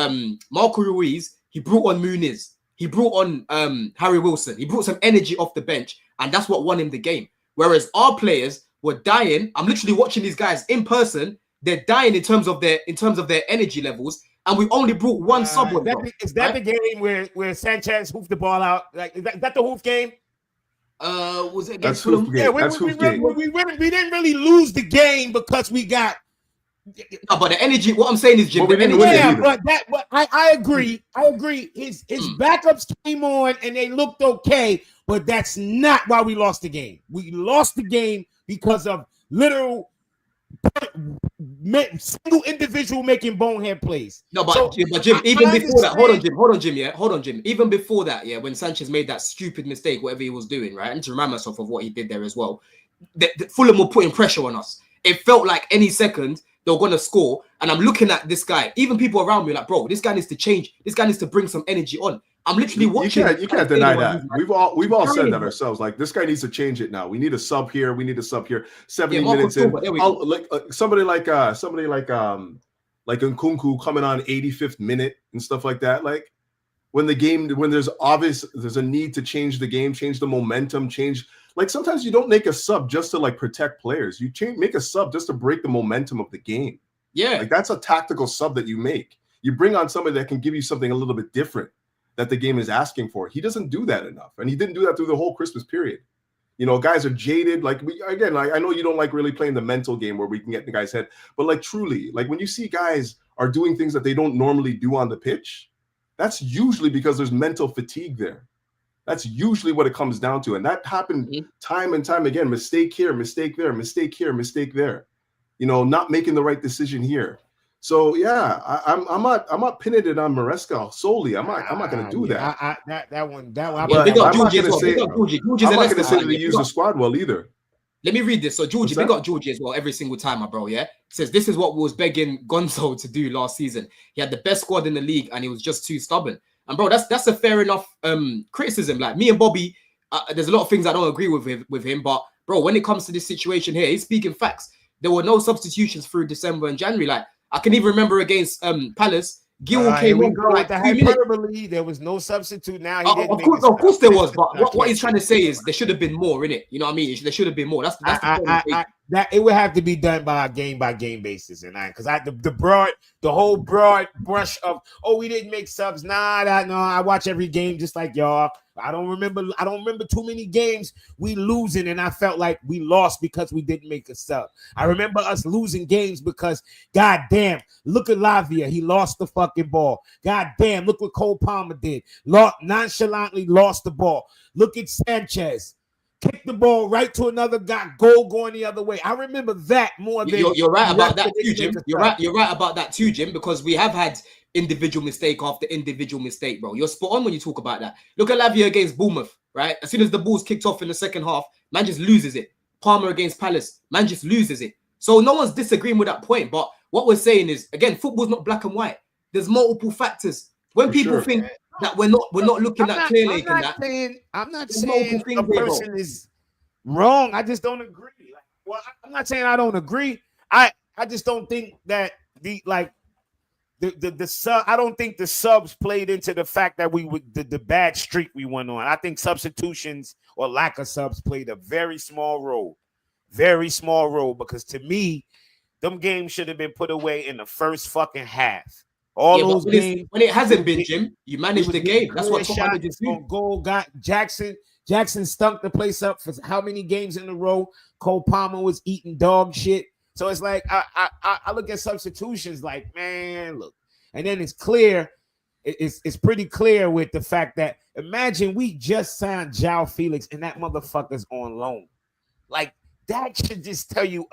S1: Marco Ruiz, he brought on Muniz. He brought on Harry Wilson. He brought some energy off the bench, and that's what won him the game. Whereas our players were dying. I'm literally watching these guys in person. They're dying in terms of their energy levels, and we only brought one sub.
S5: Is that the game where Sanchez hoofed the ball out? Like, is that the hoof game?
S1: Was it against Fulham?
S5: Yeah, we didn't really lose the game because we got
S1: No, but the energy. What I'm saying is, Jim.
S2: But we
S1: The
S2: didn't
S1: energy.
S2: win it
S5: Yeah,
S2: either.
S5: but I agree. I agree. His backups came on and they looked okay, but that's not why we lost the game. We lost the game because of literal single individual making bonehead plays.
S1: No, but
S5: So,
S1: Jim, even
S5: I
S1: before that, hold on,
S5: understand-
S1: Jim. Hold on, Jim. Even before that, yeah, when Sanchez made that stupid mistake, whatever he was doing, right? I need to remind myself of what he did there as well. Fulham were putting pressure on us. It felt like any second they were going to score. And I'm looking at this guy. Even people around me like, bro, this guy needs to change. This guy needs to bring some energy on. I'm literally watching.
S2: You can't deny that. We've all said that ourselves. Like, this guy needs to change it now. We need a sub here. We need a sub here. 70 minutes in. Somebody like Nkunku coming on 85th minute and stuff like that. Like, when there's a need to change the game, change the momentum, change. Like, sometimes you don't make a sub just to like protect players. You make a sub just to break the momentum of the game.
S1: Yeah,
S2: like that's a tactical sub that you make. You bring on somebody that can give you something a little bit different that the game is asking for. He doesn't do that enough, and he didn't do that through the whole Christmas period. You know, guys are jaded. Like, I know you don't like really playing the mental game where we can get in the guy's head, but like truly, like when you see guys are doing things that they don't normally do on the pitch, that's usually because there's mental fatigue there. That's usually what it comes down to, and that happened time and time again. Mistake here, mistake there, mistake here, mistake there. You know, not making the right decision here. So yeah, I'm not pinning it on Maresca solely. I'm not going to do that.
S5: I'm not
S2: going to say that he used the squad well either.
S1: Let me read this. So Georgie, big up Georgie as well every single time, my bro. Yeah, says this is what we was begging Gonzo to do last season. He had the best squad in the league, and he was just too stubborn. And bro, that's a fair enough criticism. Like me and Bobby, there's a lot of things I don't agree with him, but bro, when it comes to this situation here, he's speaking facts. There were no substitutions through December and January. Like, I can even remember against Palace, Gil came on for like 2 minutes.
S5: There was no substitute. Now
S1: of course there was, but what he's trying to say is there should have been more in it. You know what I mean? There should have been more. That's
S5: that it would have to be done by a game basis, and because the whole broad brush of we didn't make subs. No, I watch every game just like y'all. I don't remember too many games we losing, and I felt like we lost because we didn't make a sub. I remember us losing games because, goddamn, look at Lavia, he lost the fucking ball. Goddamn, look what Cole Palmer did. Nonchalantly lost the ball. Look at Sanchez. Kick the ball right to another guy, goal going the other way. I remember that more than
S1: you're right about that too, Jim. You're right about that too, Jim, because we have had individual mistake after individual mistake, bro. You're spot on when you talk about that. Look at Lavia against Bournemouth, right? As soon as the ball's kicked off in the second half, man just loses it. Palmer against Palace, man just loses it. So no one's disagreeing with that point. But what we're saying is, again, football's not black and white. There's multiple factors. When people think that we're not looking at Clearlake and that.
S5: I'm not saying a person is wrong. I just don't agree. I'm not saying I don't agree. I just don't think that the sub. I don't think the subs played into the fact that we would the bad streak we went on. I think substitutions or lack of subs played a very small role. Very small role, because to me, them games should have been put away in the first fucking half. All those games
S1: when it hasn't been, Jim, you manage the game. That's what top managers do.
S5: Goal got Jackson stunk the place up for how many games in a row? Cole Palmer was eating dog shit. So it's like I look at substitutions like, man, look, and then it's clear. It's pretty clear with the fact that imagine we just signed João Felix and that motherfucker's on loan. Like, that should just tell you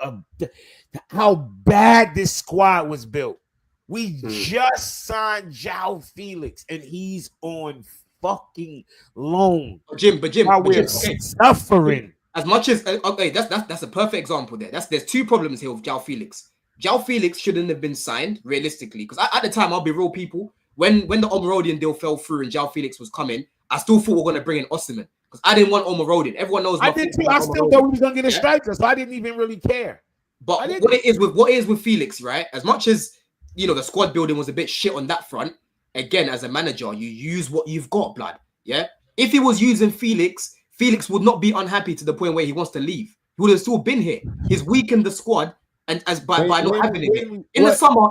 S5: how bad this squad was built. We just signed João Felix and he's on fucking loan.
S1: Jim,
S5: we're suffering.
S1: As much as that's a perfect example there. There's two problems here with João Felix. João Felix shouldn't have been signed realistically, because at the time, I'll be real, people. When the Omarodian deal fell through and João Felix was coming, I still thought we were going to bring in Osimhen, because I didn't want Omarodian. Everyone knows.
S5: I did too. I still thought we was going to get a striker, so I didn't even really care.
S1: But what it is with Felix, right? As much as the squad building was a bit shit on that front. Again, as a manager, you use what you've got, blood. Yeah. If he was using Felix would not be unhappy to the point where he wants to leave. He would have still been here. He's weakened the squad, and by not having him in the summer,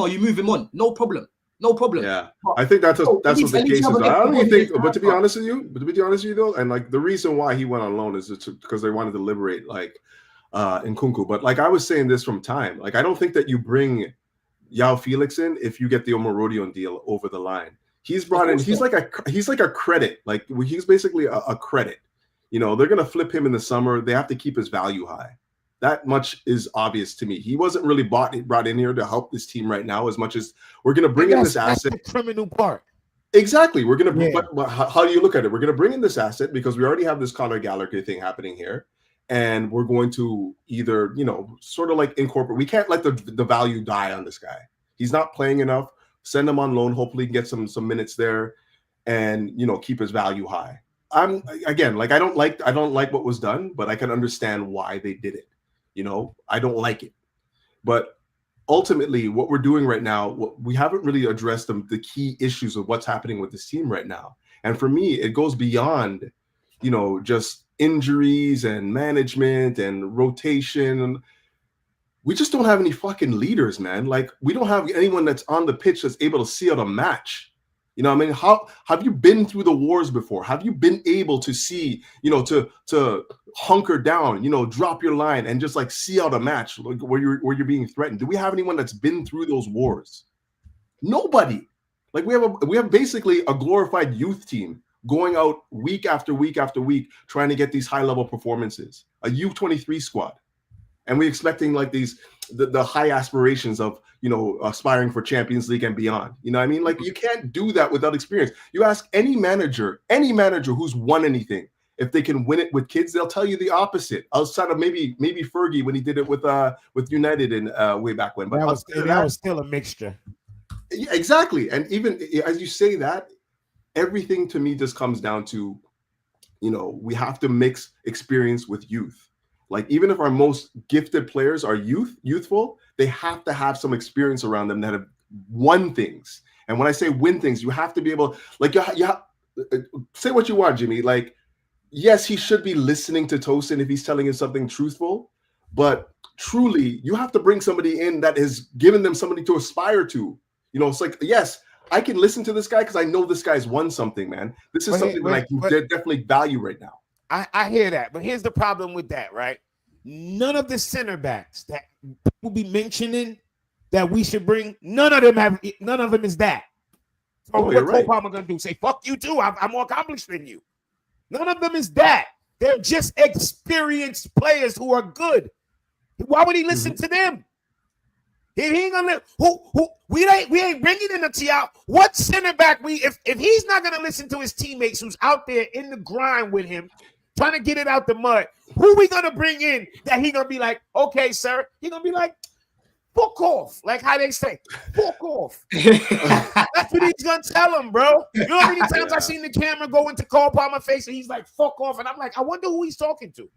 S1: you move him on. No problem.
S2: Yeah, I think that's what the case is. I don't even think, but to be honest with you though, and like the reason why he went on loan is because they wanted to liberate like Nkunku. But like I was saying this from time, like I don't think that you bring Yao Felix in if you get the Omarodion deal over the line. He's brought in. He's like a credit. Like he's basically a credit. You know, they're gonna flip him in the summer. They have to keep his value high. That much is obvious to me. He wasn't really brought in here to help this team right now as much as we're gonna bring in this asset.
S5: That's the criminal part.
S2: Exactly. We're gonna. Yeah. But how do you look at it? We're gonna bring in this asset because we already have this Conor Gallagher thing happening here, and we're going to either sort of like incorporate. We can't let the value die on this guy. He's not playing enough. Send him on loan. Hopefully, he can get some minutes there, and keep his value high. I'm again like I don't like what was done, but I can understand why they did it. I don't like it, but ultimately, what we're doing right now, we haven't really addressed the key issues of what's happening with this team right now. And for me, it goes beyond, just injuries and management and rotation. We just don't have any fucking leaders, man. Like we don't have anyone that's on the pitch that's able to see out a match. I mean, how have you been through the wars before? Have you been able to see, to hunker down, drop your line and just like see out a match like where you're being threatened? Do we have anyone that's been through those wars? Nobody. Like we have basically a glorified youth team going out week after week after week trying to get these high level performances. A U23 squad. And we're expecting like the high aspirations of, aspiring for Champions League and beyond. You know what I mean? Like you can't do that without experience. You ask any manager who's won anything, if they can win it with kids, they'll tell you the opposite. Outside of maybe Fergie when he did it with United in way back when. But
S5: that was still a mixture.
S2: Yeah, exactly. And even as you say that, everything to me just comes down to, we have to mix experience with youth. Like even if our most gifted players are youthful, they have to have some experience around them that have won things. And when I say win things, you have to be able, like, say what you want, Jimmy. Like, yes, he should be listening to Tosin if he's telling him something truthful, but truly, you have to bring somebody in that has given them somebody to aspire to. It's like, yes, I can listen to this guy because I know this guy's won something, man. This is something that I can definitely value right now.
S5: I hear that, but here's the problem with that, right? None of the center backs that people be mentioning that we should bring, none of them is that. So what Cole Palmer gonna do? Say fuck you too? I'm more accomplished than you. None of them is that. They're just experienced players who are good. Why would he listen to them? He ain't gonna. We ain't bringing in a T.I. What center back if he's not gonna listen to his teammates who's out there in the grind with him, trying to get it out the mud, who we gonna bring in that he gonna be like, okay, sir? He gonna be like, fuck off, like how they say, fuck off. That's what he's gonna tell him, bro. You know how many times I seen the camera go into Cole Palmer's face and he's like, fuck off, and I'm like, I wonder who he's talking to.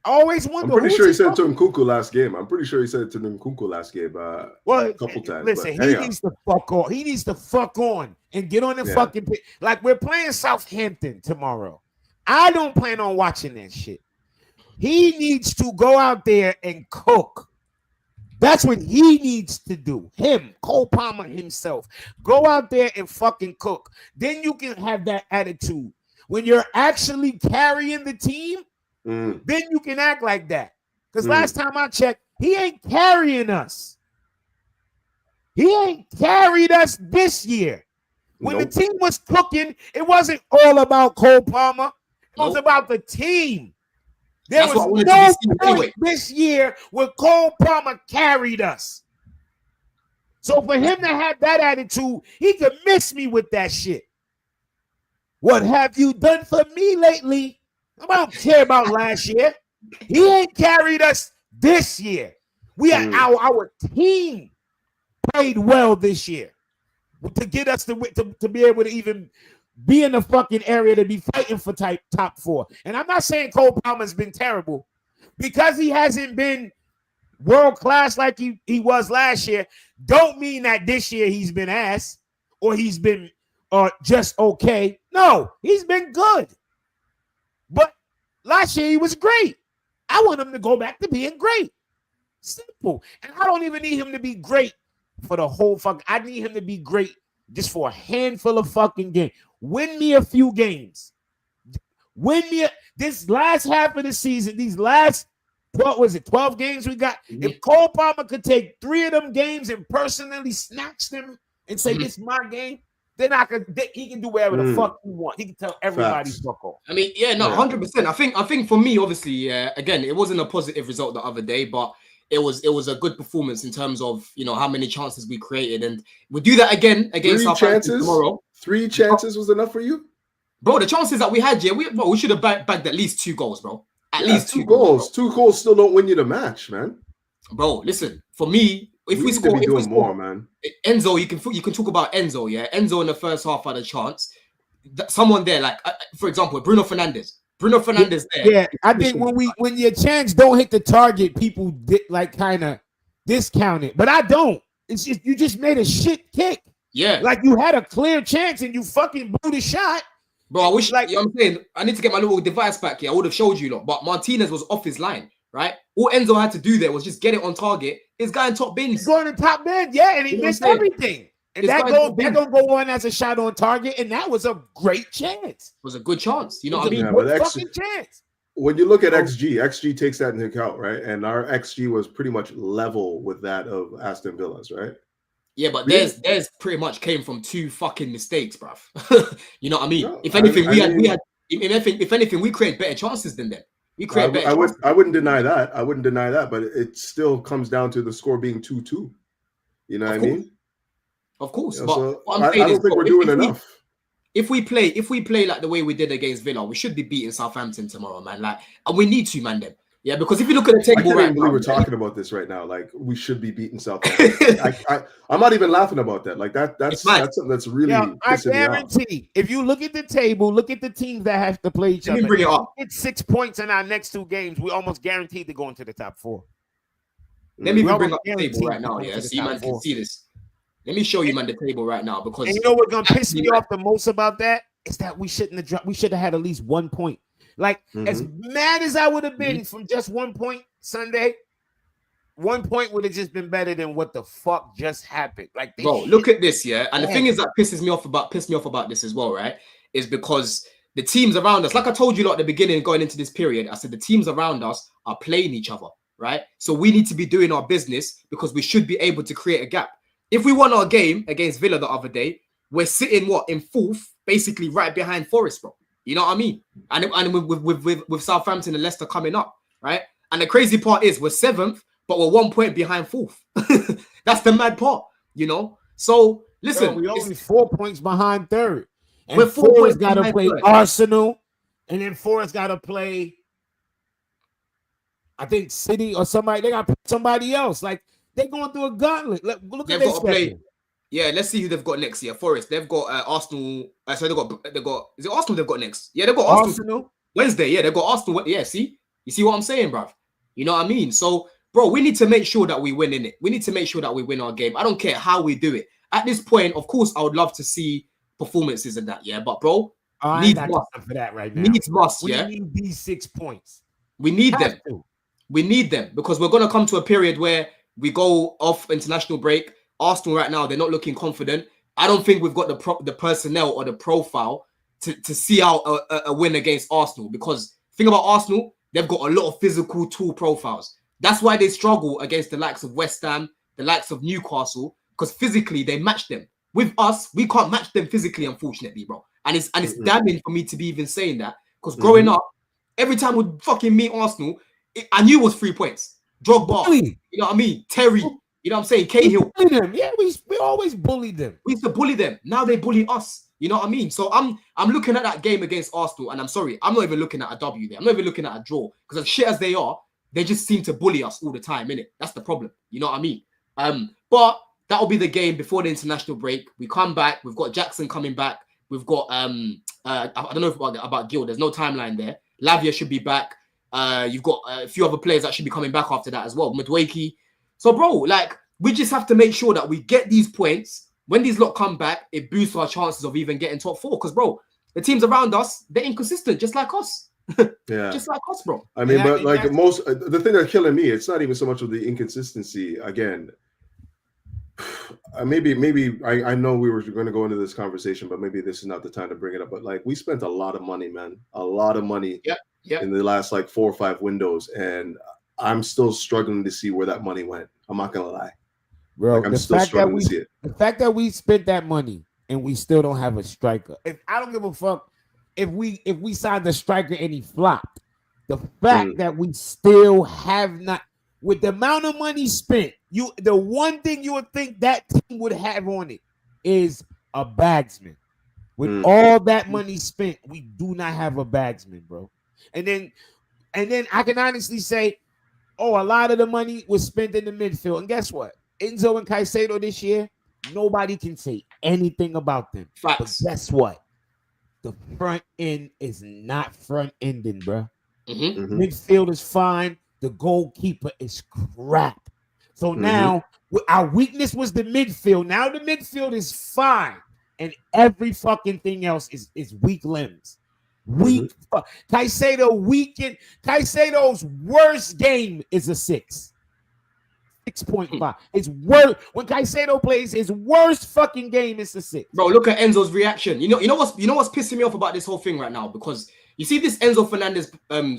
S5: I always wonder.
S2: I'm pretty sure he said it to Nkunku last game. A couple times.
S5: Listen, he needs to fuck on. He needs to fuck on and get on the fucking pitch. Like we're playing Southampton tomorrow. I don't plan on watching that shit. He needs to go out there and cook. That's what he needs to do. Him, Cole Palmer himself. Go out there and fucking cook. Then you can have that attitude. When you're actually carrying the team, then you can act like that. Because last time I checked, he ain't carrying us. He ain't carried us this year. When the team was cooking, it wasn't all about Cole Palmer. It was about the team. There was no point this year where Cole Palmer carried us. So for him to have that attitude, he could miss me with that shit. What have you done for me lately? I don't care about last year. He ain't carried us this year. We are our team played well this year to get us to be able to even be in the fucking area to be fighting for top four. And I'm not saying Cole Palmer's been terrible because he hasn't been world class like he was last year. Don't mean that this year he's been ass or he's been just okay. No, he's been good. But last year he was great. I want him to go back to being great. Simple. And I don't even need him to be great for the whole I need him to be great just for a handful of fucking games. Win me a few games. Win me this last half of the season, these last 12 games we got?
S1: Mm-hmm.
S5: If Cole Palmer could take 3 of them games and personally snatch them and say,
S1: Mm-hmm.
S5: this is my game, then he can do whatever the fuck he want. He can tell everybody fuck off.
S1: I mean, 100%. I think for me, obviously, again, it wasn't a positive result the other day, but it was a good performance in terms of, you know, how many chances we created, and we do that again against Southampton tomorrow.
S2: 3 chances was enough for you,
S1: bro. The chances that we had, we should have bagged at least 2 goals, bro. At least 2
S2: goals. 2 goals still don't win you the match, man.
S1: Bro, listen, for me, if we score,
S2: more, man.
S1: Enzo, you can talk about Enzo, yeah. Enzo in the first half had a chance. Someone there, like for example, Bruno Fernandes there.
S5: Yeah, I think when your chance don't hit the target, people kind of discount it, but I don't. It's just you just made a shit kick.
S1: Yeah,
S5: like you had a clear chance and you fucking blew the shot.
S1: Bro, I wish, like, you know what I'm saying, I need to get my little device back here. I would have showed you lot, but Martinez was off his line, right? All Enzo had to do there was just get it on target. His guy in top bins.
S5: He's going in top bins, yeah, and he missed everything. And that don't go on as a shot on target, and that was a great chance.
S1: It was a good chance. You know what I mean?
S2: Yeah,
S5: fucking chance.
S2: When you look at XG takes that into account, right? And our XG was pretty much level with that of Aston Villa's, right?
S1: Yeah, but theirs pretty much came from 2 fucking mistakes, bruv. You know what I mean? No, if anything, if anything, we create better chances than them. We create better chances.
S2: I wouldn't deny that. But it still comes down to the score being 2-2. You know what I mean?
S1: Of course.
S2: Yeah,
S1: but
S2: so
S1: what I'm saying
S2: I don't think we're doing enough.
S1: If we play like the way we did against Villa, we should be beating Southampton tomorrow, man. Like, and we need to, man, them. Yeah, because if you look at the table
S2: I can't believe we're talking about this right now. Like, we should be beating Southampton. I'm not even laughing about that. Like that's something that's really.
S5: I guarantee. If you look at the table, look at the teams that have to play each other.
S1: Bring it up.
S5: It's 6 points in our next 2 games. We almost guaranteed to go into the top 4.
S1: Let me bring up the table right now. Yeah, so you man can see this. Let me show you, man, the table right now, because
S5: you know what's gonna piss me off the most about that is that we shouldn't have dropped. We should have had at least 1 point. Like, as mad as I would have been from just 1 point Sunday, 1 point would have just been better than what the fuck just happened. Like,
S1: bro, look at this, yeah. And the thing is that pissed me off about this as well, right? Is because the teams around us, like I told you at the beginning, going into this period, I said the teams around us are playing each other, right? So we need to be doing our business because we should be able to create a gap. If we won our game against Villa the other day, we're sitting in 4th, basically right behind Forest, bro. You know what I mean? And with Southampton and Leicester coming up, right? And the crazy part is we're 7th, but we're 1 point behind 4th. That's the mad part, you know? So, listen.
S5: We're only 4 points behind 3rd. And
S1: we're 4 points
S5: got to play Arsenal. And then Forest got to play, I think, City or somebody. They got to play somebody else. Like, they're going through a gauntlet. Look at this schedule.
S1: Yeah, let's see who they've got next year. Forest, they've got Arsenal. So they got. Is it Arsenal they've got next? Yeah, they've got Arsenal Wednesday. Yeah, they've got Arsenal. Yeah, see, you see what I'm saying, bruv? You know what I mean? So, bro, we need to make sure that we win in it. We need to make sure that we win our game. I don't care how we do it. At this point, of course, I would love to see performances and that. Yeah, but bro,
S5: needs must for that right now.
S1: Needs must.
S5: We
S1: yeah,
S5: need these 6 points.
S1: We need them. We need them because we're gonna come to a period where we go off international break. Arsenal right now, they're not looking confident. I don't think we've got the personnel or the profile to see out a win against Arsenal, because think about Arsenal, they've got a lot of physical tool profiles. That's why they struggle against the likes of West Ham, the likes of Newcastle, because physically they match them. With us, we can't match them physically, unfortunately, bro. And it's damning for me to be even saying that, because growing up, every time we fucking meet Arsenal, I knew it was 3 points. Drogba, you know what I mean? Terry. You know what I'm saying? Cahill.
S5: Yeah, we always bullied them.
S1: We used to bully them. Now they bully us. You know what I mean? So I'm looking at that game against Arsenal, and I'm sorry, I'm not even looking at a W there. I'm not even looking at a draw, because as shit as they are, they just seem to bully us all the time, innit? That's the problem. You know what I mean? But that'll be the game before the international break. We come back. We've got Jackson coming back. We've got I don't know about Gil. There's no timeline there. Lavia should be back. You've got a few other players that should be coming back after that as well. Mudwaki. So, bro, like, we just have to make sure that we get these points. When these lot come back, it boosts our chances of even getting top 4. Because, bro, the teams around us, they're inconsistent, just like us.
S2: Yeah,
S1: just like us, bro.
S2: I mean, but like the thing that's killing me, it's not even so much of the inconsistency. Again, maybe I know we were going to go into this conversation, but maybe this is not the time to bring it up. But like, we spent a lot of money, man, a lot of money.
S1: Yeah.
S2: In the last like 4 or 5 windows, and I'm still struggling to see where that money went. I'm not gonna lie,
S5: bro.
S2: Like, I'm still struggling to see it.
S5: The fact that we spent that money and we still don't have a striker. If I don't give a fuck if we signed the striker and he flopped. The fact that we still have not, with the amount of money spent, the one thing you would think that team would have on it is a bagsman. With all that money spent, we do not have a bagsman, bro. And then I can honestly say, a lot of the money was spent in the midfield. And guess what? Enzo and Caicedo this year, nobody can say anything about them.
S1: Facts.
S5: But guess what? The front end is not front ending, bro. Midfield is fine. The goalkeeper is crap. So now our weakness was the midfield. Now the midfield is fine, and every fucking thing else is weak limbs. Weak. Caicedo weakened. Caicedo's worst game is a 6. 6.5. It's worse when Caicedo plays. His worst fucking game is a 6.
S1: Bro, look at Enzo's reaction. You know what's pissing me off about this whole thing right now, because you see this Enzo Fernandez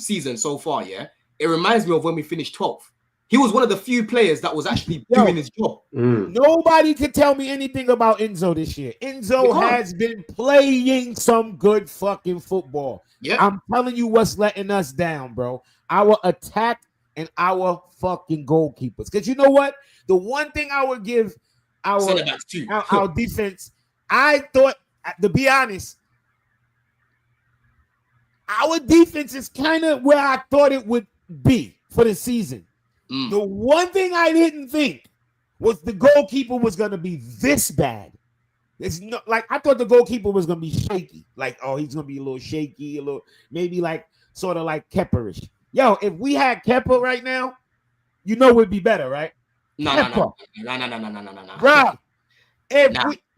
S1: season so far, yeah? It reminds me of when we finished 12th. He was one of the few players that was actually doing his job.
S5: Nobody can tell me anything about Enzo this year. Enzo has been playing some good fucking football.
S1: Yeah.
S5: I'm telling you what's letting us down, bro. Our attack and our fucking goalkeepers. Because you know what? The one thing I would give our defense, I thought, to be honest, our defense is kind of where I thought it would be for the season. The one thing I didn't think was the goalkeeper was going to be this bad. It's not like I thought the goalkeeper was going to be shaky. Like, he's going to be a little shaky, maybe like sort of like Kepperish. Yo, if we had Kepa right now, it would be better, right?
S1: No.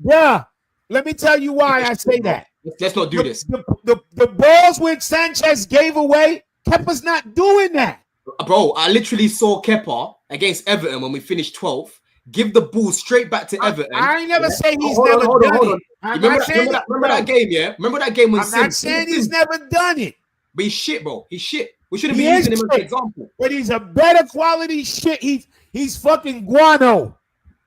S5: Bruh, let me tell you why I say that.
S1: Let's not do this.
S5: The balls which Sanchez gave away, Kepa's not doing that.
S1: Bro, I literally saw Kepa against Everton when we finished 12th. Give the ball straight back to Everton.
S5: I ain't never say he's never done it.
S1: Remember that game, yeah? Remember that game when
S5: I'm not saying he's never done it.
S1: But he's shit, bro. He's shit. We shouldn't be using him as an example.
S5: But he's a better quality shit. He's fucking guano.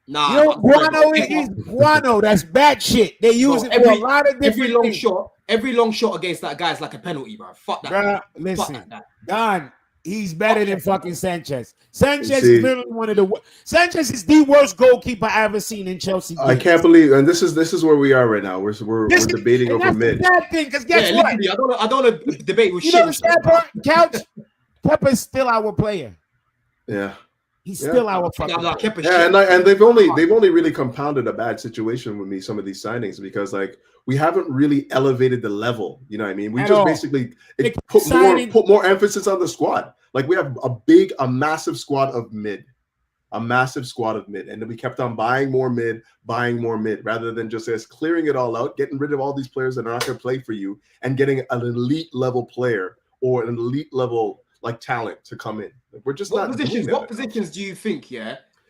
S1: Nah,
S5: guano is guano. That's bad shit. They use it for a lot of different things.
S1: Every long shot against that guy is like a penalty, bro. Fuck that.
S5: Bro, listen, Don, he's better than fucking Sanchez. Sanchez is literally Sanchez is the worst goalkeeper I ever seen in Chelsea.
S2: I can't believe, and this is where we are right now. We're debating over mid.
S5: That's the bad thing, because guess what?
S1: I don't want to debate with shit.
S5: The sad part, Couch? Kepa is still our player.
S2: Yeah.
S5: He's still our fucking player.
S2: And they've only really compounded a bad situation with me, some of these signings, because like we haven't really elevated the level. You know what I mean? We just basically put more emphasis on the squad. Like we have a massive squad of mid. And then we kept on buying more mid, rather than just clearing it all out, getting rid of all these players that are not going to play for you, and getting an elite level player or an elite level like talent to come in. We're just not doing that.
S1: What positions do you think,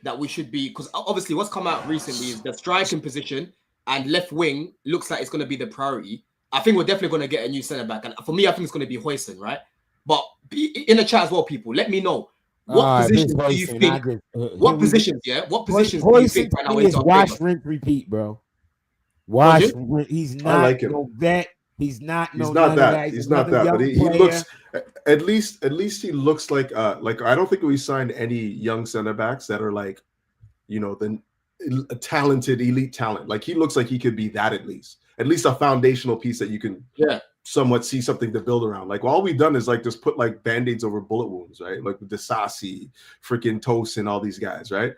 S1: that we should be? Because obviously what's come out recently is the striking position and left wing looks like it's going to be the priority. I think we're definitely going to get a new centre back. And for me, I think it's going to be Hoyson, right? But in the chat as well, people, let me know. What positions do you think? What positions do you think right now is
S5: wash, rinse, repeat, bro? Wash, he's not
S2: I like him.
S5: No vet. He's not
S2: that. He's not that. But he looks at least he looks like I don't think we signed any young center backs that are like, the talented elite talent. Like he looks like he could be that at least a foundational piece that you can somewhat see something to build around. Like all we've done is like just put like band-aids over bullet wounds, right? Like the Sassi, freaking Toast, and all these guys, right?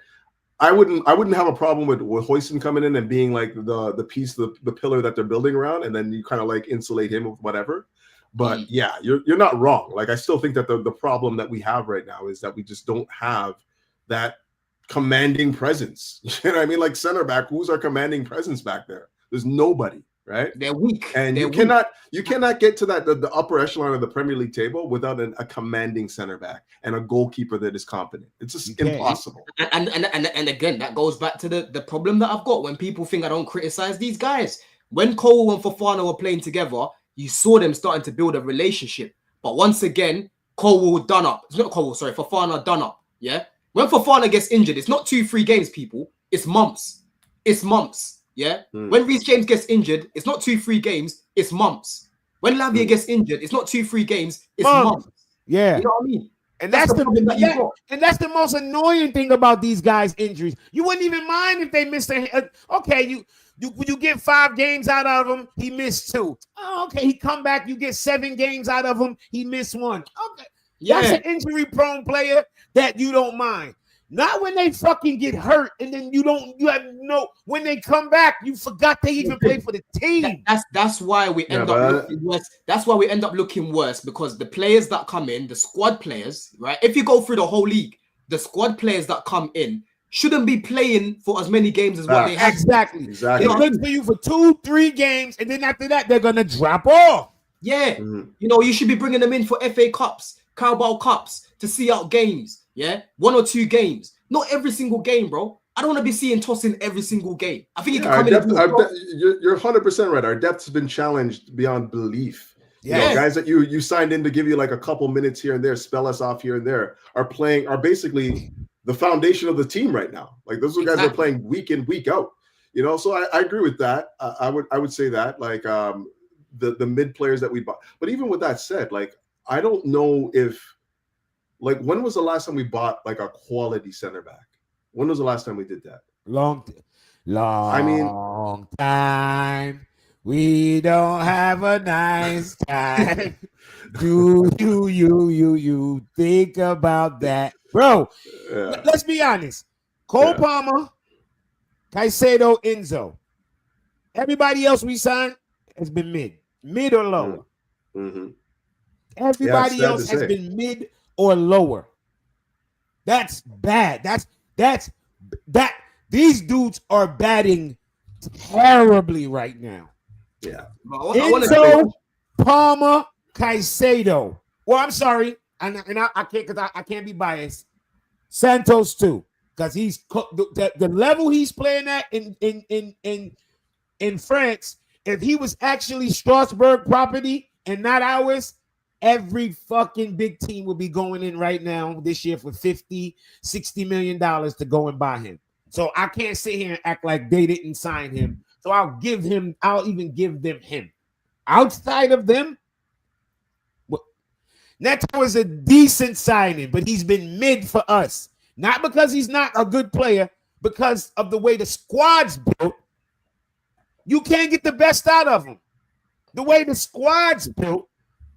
S2: I wouldn't have a problem with Hoyson coming in and being like the piece, the pillar that they're building around, and then you kind of like insulate him with whatever. But yeah, you're not wrong. Like I still think that the problem that we have right now is that we just don't have that commanding presence. You know what I mean? Like center back, who's our commanding presence back there? There's nobody, right?
S1: They're weak.
S2: And you cannot get to that the upper echelon of the Premier League table without a commanding center back and a goalkeeper that is competent. It's just impossible.
S1: And again, that goes back to the problem that I've got when people think I don't criticize these guys. When Cole and Fofana were playing together, you saw them starting to build a relationship. But once again, Colwell done up. It's not Colwell, sorry, Fofana done up. Yeah. When Fofana gets injured, it's not 2-3 games, people. It's months. It's months. Yeah. When Reece James gets injured, it's not 2-3 games. It's months. When Lavia gets injured, it's not 2-3 games. It's months.
S5: Yeah.
S1: You know what I mean?
S5: And that's the most annoying thing about these guys' injuries. You wouldn't even mind if they missed you get 5 games out of him, he missed 2. Oh, okay, he come back, you get 7 games out of him, he missed 1. Okay. Yeah. That's an injury-prone player that you don't mind. Not when they fucking get hurt and then when they come back, you forgot they even play for the team.
S1: That's why we end up looking worse. That's why we end up looking worse, because the players that come in, the squad players, right? If you go through the whole league, the squad players that come in shouldn't be playing for as many games as what they have.
S5: Exactly. It's good for you for 2-3 games, and then after that, they're gonna drop off.
S1: Yeah. You know, you should be bringing them in for FA Cups, Carabao Cups to see out games. Yeah, 1 or 2 games, not every single game, bro. I don't want to be seeing Tosin every single game. I think you can come in.
S2: You're 100% right. Our depth's been challenged beyond belief.
S5: Yeah,
S2: you know, guys that you signed in to give you like a couple minutes here and there, spell us off here and there, are basically the foundation of the team right now. Like those are guys that are playing week in, week out. You know, so I agree with that. I would say that like the mid players that we bought. But even with that said, like I don't know if. Like, when was the last time we bought like a quality center back? When was the last time we did that?
S5: Long time. We don't have a nice time. Do you think about that, bro? Yeah. Let's be honest. Cole Palmer, Caicedo, Enzo. Everybody else we signed has been mid or lower. Everybody else has been mid or lower. That's bad. That's these dudes are batting terribly right now.
S2: Yeah.
S5: Enzo, Palmer, Caicedo. Well, I'm sorry, and I can't because I can't be biased. Santos too, because he's the level he's playing at in France. If he was actually Strasbourg property and not ours, every fucking big team will be going in right now this year for $50, $60 million to go and buy him. So I can't sit here and act like they didn't sign him. So I'll even give them him. Outside of them, Neto is a decent signing, but he's been mid for us. Not because he's not a good player, because of the way the squad's built. You can't get the best out of him. The way the squad's built,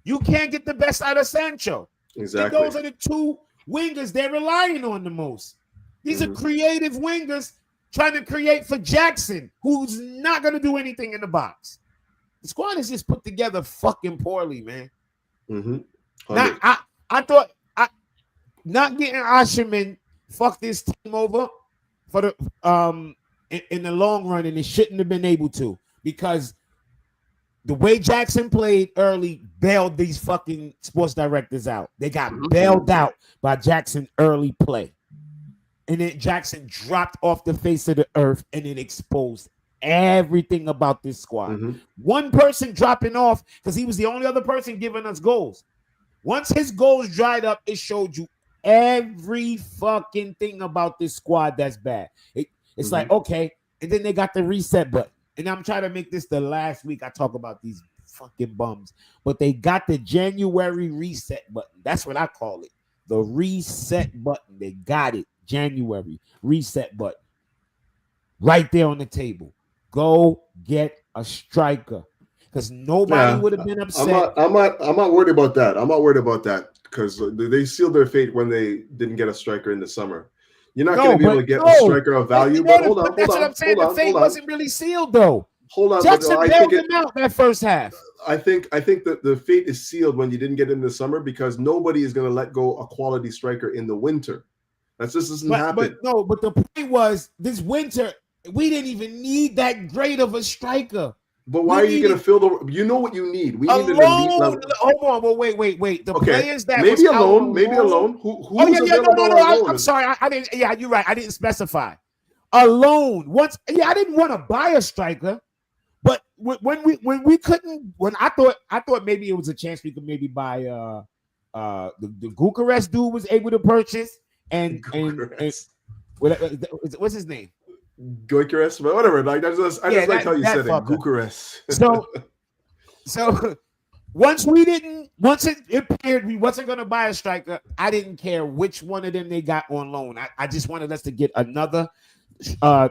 S5: you can't get the best out of Sancho.
S2: Exactly.
S5: Those are the 2 wingers they're relying on the most. These are creative wingers trying to create for Jackson, who's not going to do anything in the box. The squad is just put together fucking poorly, man. Now, I thought not getting Asherman fucked this team over for the in the long run, and it shouldn't have been able to, because the way Jackson played early bailed these fucking sports directors out. They got bailed out by Jackson early play. And then Jackson dropped off the face of the earth, and it exposed everything about this squad. One person dropping off because he was the only other person giving us goals. Once his goals dried up, it showed you every fucking thing about this squad that's bad. It's like, okay, and then they got the reset button. And I'm trying to make this the last week I talk about these fucking bums. But they got the January reset button. That's what I call it. The reset button. They got it. January reset button. Right there on the table. Go get a striker. Because nobody would have been upset.
S2: I'm not worried about that. I'm not worried about that. Because they sealed their fate when they didn't get a striker in the summer. You're not going to be able to get a striker of value. But hold on.
S5: That's what I'm saying. The fate wasn't really sealed, though.
S2: Hold on.
S5: Jackson bailed him out that first half.
S2: I think that the fate is sealed when you didn't get in the summer, because nobody is going to let go a quality striker in the winter. That just doesn't happen.
S5: But the point was, this winter, we didn't even need that great of a striker.
S2: But why are you going to fill the? You know what you need. We need an elite level.
S5: Hold on, well, wait. The players that
S2: maybe alone. Who's available?
S5: No. I'm sorry, I didn't. Yeah, you're right. I didn't specify. Alone. Once, I didn't want to buy a striker, but when we couldn't, when I thought maybe it was a chance we could maybe buy the Bucharest dude was able to purchase, and what's his name?
S2: Bucharest, but whatever. Like I just like how you said it. Bucharest.
S5: So once it appeared we wasn't gonna buy a striker, I didn't care which one of them they got on loan. I just wanted us to get another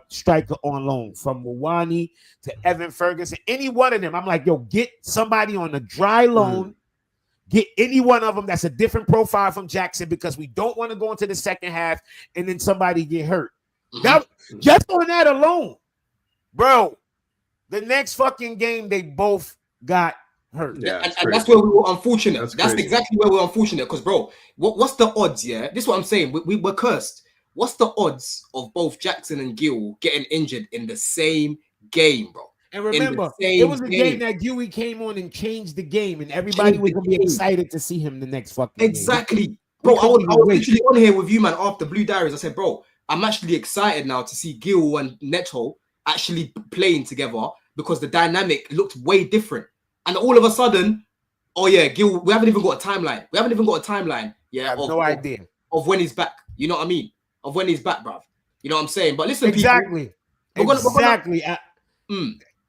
S5: striker on loan, from Mwani to Evan Ferguson, any one of them. I'm like, yo, get somebody on a dry loan. Get any one of them that's a different profile from Jackson, because we don't want to go into the second half and then somebody get hurt. Now, just on that alone, bro, the next fucking game they both got hurt.
S1: Yeah, and that's where we were unfortunate. That's exactly where we were unfortunate. Because, bro, what's the odds? Yeah, this is what I'm saying. We were cursed. What's the odds of both Jackson and Gill getting injured in the same game, bro?
S5: And remember, it was a game that Dewey came on and changed the game, and everybody was gonna be excited to see him the next fucking game.
S1: Bro. I was literally on here with you, man, after Blue Diaries. I said, bro, I'm actually excited now to see Gill and Neto actually playing together, because the dynamic looked way different. And all of a sudden, oh yeah, Gill, we haven't even got a timeline. Yeah,
S5: I have no idea
S1: of when he's back. You know what I mean? Of when he's back, bruv. You know what I'm saying? But listen,
S5: exactly.
S1: People,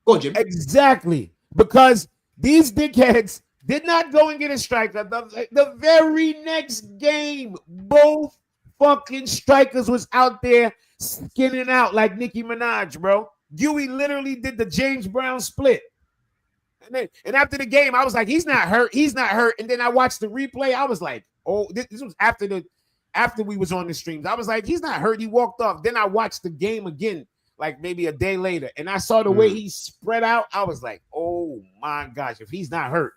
S1: Go on, Jim.
S5: Exactly. Because these dickheads did not go and get a striker. The very next game, both fucking strikers was out there skinning out like Nicki Minaj, bro. Dewey literally did the James Brown split. And after the game, I was like, he's not hurt. And then I watched the replay. I was like, oh, this was after we was on the streams. I was like, he's not hurt. He walked off. Then I watched the game again, like maybe a day later, and I saw the way he spread out. I was like, oh my gosh, if he's not hurt,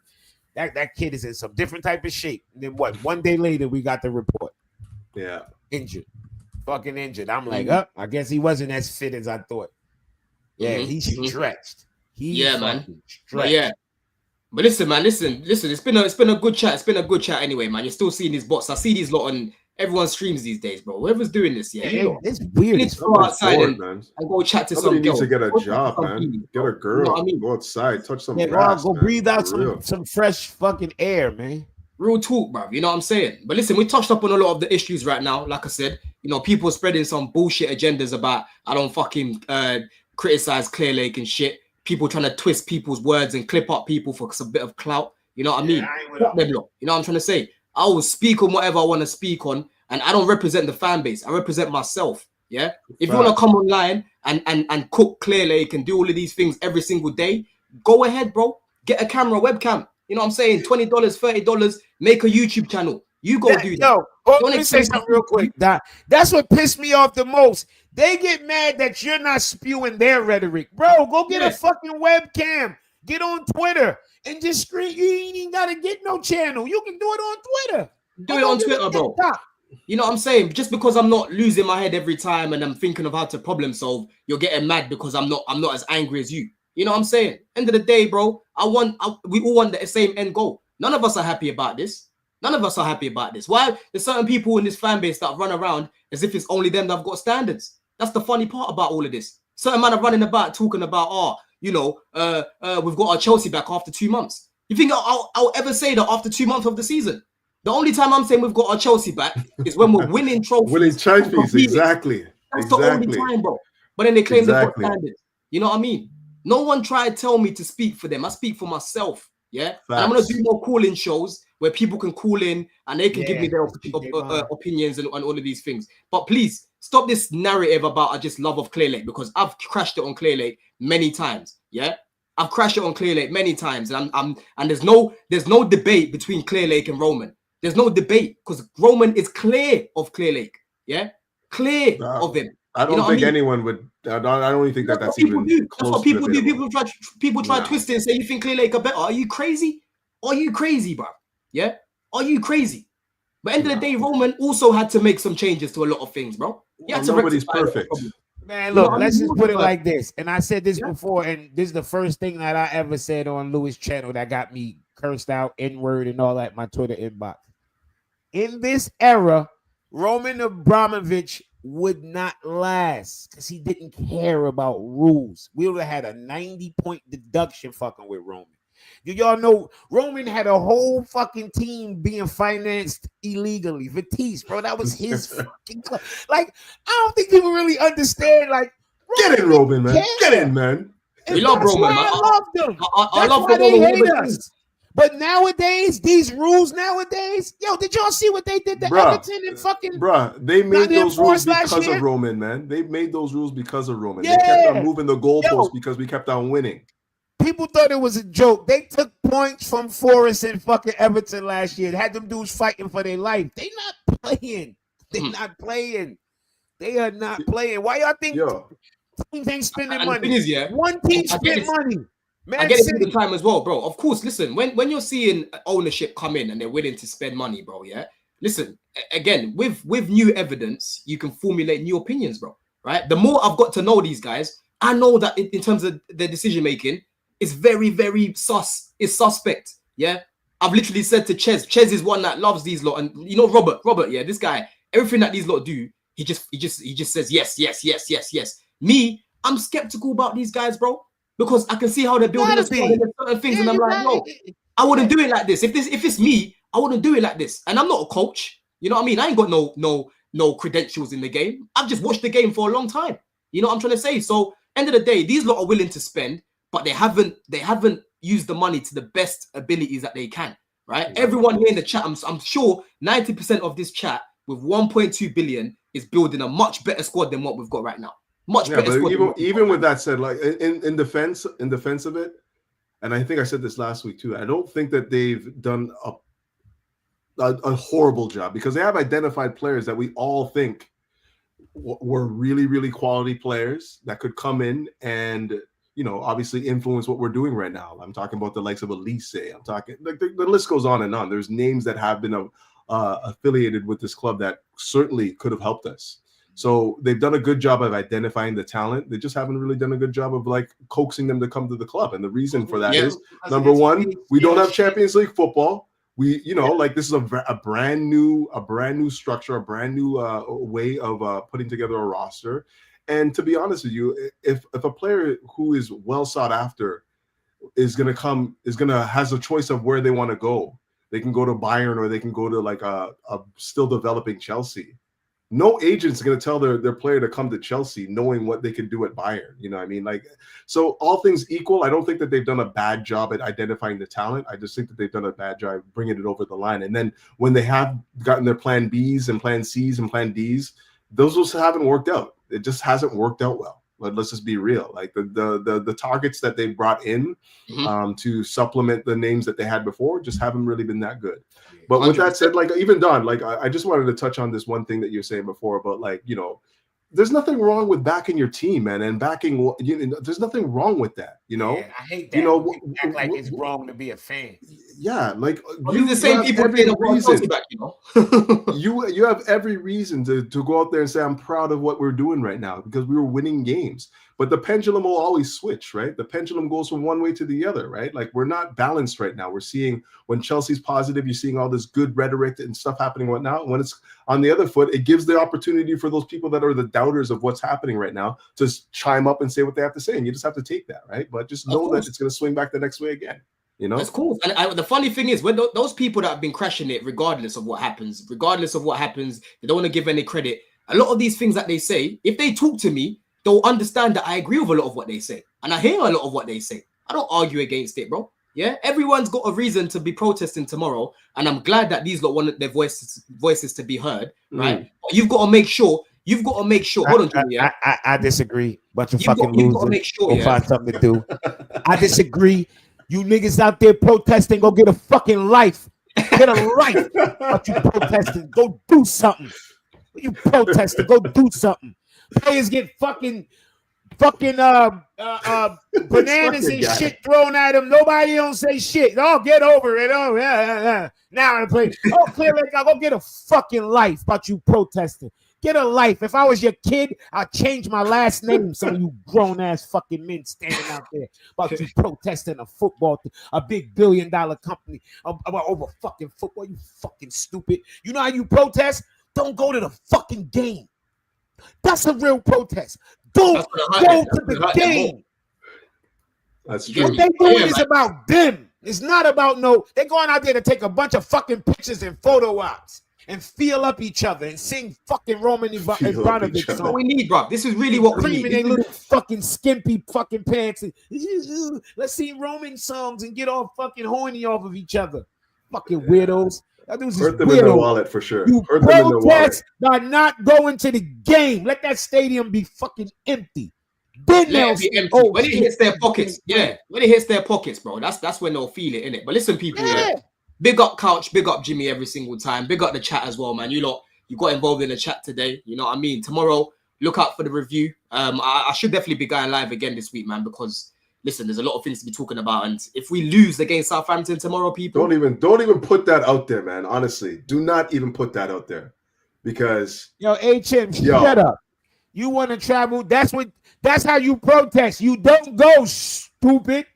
S5: that kid is in some different type of shape. And then what? One day later, we got the report.
S2: Yeah.
S5: Injured. Fucking injured. I'm like, I guess he wasn't as fit as I thought. Yeah, he's stretched.
S1: Man. Stretched. But listen, man, listen. It's been a good chat. It's been a good chat anyway, man. You're still seeing these bots. I see these lot on everyone's streams these days, bro. Whoever's doing this,
S5: it's weird.
S1: You need to go outside and go chat to
S2: somebody
S1: some girl.
S2: Needs to get a job, man. Get a girl. You know what I mean? Go outside, touch some grass.
S5: Go breathe out some fresh fucking air, man.
S1: Real talk, bro. You know what I'm saying? But listen, we touched up on a lot of the issues right now. Like I said, people spreading some bullshit agendas about I don't fucking criticize Clearlake and shit. People trying to twist people's words and clip up people for some bit of clout. You know what I mean? Fuck them lot. You know what I'm trying to say? I will speak on whatever I want to speak on, and I don't represent the fan base. I represent myself. Yeah. If you want to come online and cook Clearlake and do all of these things every single day, go ahead, bro. Get a camera, webcam. You know what I'm saying? $20, $30, make a YouTube channel. You go do that.
S5: Let me say something real quick. That's what pissed me off the most. They get mad that you're not spewing their rhetoric. Bro, go get a fucking webcam. Get on Twitter and just screen. You ain't even got to get no channel. You can do it on Twitter.
S1: Do it on Twitter, bro. You know what I'm saying? Just because I'm not losing my head every time and I'm thinking of how to problem solve, you're getting mad because I'm not as angry as you. You know what I'm saying? End of the day, bro, we all want the same end goal. None of us are happy about this. Why? There's certain people in this fan base that run around as if it's only them that have got standards. That's the funny part about all of this. Certain man are running about talking about, we've got our Chelsea back after 2 months. You think I'll ever say that after 2 months of the season? The only time I'm saying we've got our Chelsea back is when we're winning trophies.
S2: Winning trophies, exactly.
S1: That's the only time, bro. But then they claim they've got standards. You know what I mean? No one tried to tell me to speak for them. I speak for myself. Yeah. And I'm gonna do more call-in shows where people can call in and they can give me their opinions and all of these things. But please stop this narrative about I just love of Clearlake, because I've crashed it on Clearlake many times. Yeah. I've crashed it on Clearlake many times, and there's no debate between Clearlake and Roman. There's no debate because Roman is clear of Clearlake. Yeah, clear of him.
S2: I don't think anyone would. I don't even think that's even
S1: close. That's what people do. People try to twist it and say you think Clearlake are better. Are you crazy? Are you crazy, bro? Yeah, are you crazy? But end of the day, Roman also had to make some changes to a lot of things, bro.
S2: Nobody's perfect.
S5: Man, look, let's just put it like this. And I said this before, and this is the first thing that I ever said on Louis' channel that got me cursed out, N-word and all that, my Twitter inbox. In this era, Roman Abramovich would not last because he didn't care about rules. We would have had a 90-point deduction fucking with Roman. Do y'all know Roman had a whole fucking team being financed illegally? Vitesse, bro, that was his fucking club. Like, I don't think people really understand. Like,
S2: get in, Roman, man. Get in, man.
S1: We love Roman, man.
S5: I love them.
S1: I love
S5: why they
S1: Roman
S5: hate us. But nowadays, these rules nowadays, yo, did y'all see what they did to Everton and fucking?
S2: Bruh, they made those rules because of Roman, man. They made those rules because of Roman.
S5: Yeah.
S2: They kept on moving the goalposts because we kept on winning.
S5: People thought it was a joke. They took points from Forest and fucking Everton last year. Had them dudes fighting for their life. They not playing. They not playing. They are not playing. Why y'all think teams ain't spending money?
S1: The thing is,
S5: one team spent money.
S1: I get it all the time as well, bro. Of course, listen, when you're seeing ownership come in and they're willing to spend money, bro, yeah? Listen, again, with new evidence, you can formulate new opinions, bro, right? The more I've got to know these guys, I know that in terms of their decision-making, it's very, very it's suspect, yeah? I've literally said to Chez is one that loves these lot. And, you know, Robert, yeah, this guy, everything that these lot do, he just says yes. Me, I'm skeptical about these guys, bro. Because I can see how they're building certain things, and I'm like, no, I wouldn't do it like this. If it's me, I wouldn't do it like this. And I'm not a coach. You know what I mean? I ain't got no credentials in the game. I've just watched the game for a long time. You know what I'm trying to say? So end of the day, these lot are willing to spend, but they haven't used the money to the best abilities that they can. Right? Yeah. Everyone here in the chat, I'm sure 90% of this chat with 1.2 billion is building a much better squad than what we've got right now. Much better.
S2: But even with that said, like in defense of it, and I think I said this last week too, I don't think that they've done a horrible job, because they have identified players that we all think were really, really quality players that could come in and, you know, obviously influence what we're doing right now. I'm talking about the likes of Elise. I'm talking, like, the list goes on and on. There's names that have been affiliated with this club that certainly could have helped us. So they've done a good job of identifying the talent. They just haven't really done a good job of like coaxing them to come to the club. And the reason for that is, number one, we don't have Champions League football. We, you know, like, this is a brand new structure, a brand new way of putting together a roster. And to be honest with you, if a player who is well sought after has a choice of where they want to go, they can go to Bayern or they can go to like a still developing Chelsea. No agent's going to tell their player to come to Chelsea knowing what they can do at Bayern. You know what I mean? Like, so all things equal, I don't think that they've done a bad job at identifying the talent. I just think that they've done a bad job bringing it over the line. And then when they have gotten their plan Bs and plan Cs and plan Ds, those also haven't worked out. It just hasn't worked out well. Let's just be real. Like the targets that they brought in to supplement the names that they had before just haven't really been that good. But with that said, like, even Don, like, I just wanted to touch on this one thing that you were saying before about, like, you know, there's nothing wrong with backing your team, man, and backing. There's nothing wrong with that. You know,
S5: I hate that. You know, act like it's wrong to be a fan.
S2: Yeah, like,
S1: the same people every reason. Back, you know,
S2: you have every reason to go out there and say, I'm proud of what we're doing right now because we were winning games. But the pendulum will always switch, right? The pendulum goes from one way to the other, right? Like, we're not balanced right now. We're seeing when Chelsea's positive, you're seeing all this good rhetoric and stuff happening right now. When it's on the other foot, it gives the opportunity for those people that are the doubters of what's happening right now to chime up and say what they have to say. And you just have to take that, right? But just know that it's going to swing back the next way again. You know,
S1: that's cool. And the funny thing is, when those people that have been crashing it, regardless of what happens, they don't want to give any credit. A lot of these things that they say, if they talk to me, they'll understand that I agree with a lot of what they say. And I hear a lot of what they say. I don't argue against it, bro. Yeah, everyone's got a reason to be protesting tomorrow. And I'm glad that these lot want their voices to be heard, right? But you've got to make sure. Hold on, Jimmy, yeah?
S5: I disagree. Bunch of fucking losers. Got to make sure, find something to do. I disagree. You niggas out there protesting, go get a fucking life. Get a life. But you protesting, go do something. You protesting, go do something. Players get fucking bananas and shit thrown at them. Nobody don't say shit. Oh, get over it. Oh, yeah. Now I play. Oh, Clearlake, I'll go get a fucking life. But you protesting. Get a life. If I was your kid, I'd change my last name. Some of you grown-ass fucking men standing out there about you protesting a big billion-dollar company about over fucking football. You fucking stupid. You know how you protest? Don't go to the fucking game. That's a real protest. Don't go to the game.
S2: That's true.
S5: What they doing is about them. It's not about no. They're going out there to take a bunch of fucking pictures and photo ops and feel up each other and sing fucking Roman Ivanovic songs.
S1: What we need, bro. This is really what we need.
S5: Creaming their little fucking skimpy fucking pants. And, let's sing Roman songs and get all fucking horny off of each other. Fucking weirdos.
S2: Hurt them in their wallet for sure.
S5: You protest by not going to the game. Let that stadium be fucking empty.
S1: Let it be empty. When it hits their pockets, when it hits their pockets, bro, that's when they'll feel it, innit? But listen, people, big up Couch, big up Jimmy every single time, big up the chat as well, man. You lot, you got involved in the chat today. You know what I mean? Tomorrow, look out for the review. I should definitely be going live again this week, man, because listen, there's a lot of things to be talking about, and if we lose against Southampton tomorrow, people,
S2: don't even put that out there, man. Honestly, do not even put that out there, because
S5: HM, shut up. You want to travel? That's how you protest. You don't go, stupid.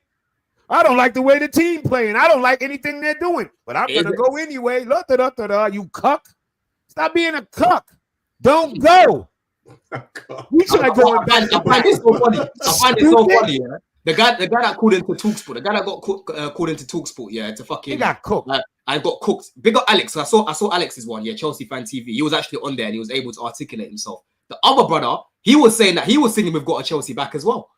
S5: I don't like the way the team playing. I don't like anything they're doing, but I'm gonna go anyway. You cuck. Stop being a cuck. Don't go. We should have gone back.
S1: I find it so funny. Yeah? The guy that called into TalkSport, the guy that got called into TalkSport, to fucking.
S5: He got cooked.
S1: I got cooked. Big up Alex. I saw Alex's one, Chelsea Fan TV. He was actually on there and he was able to articulate himself. The other brother, he was saying that he was singing "We've Got a Chelsea Back" as well.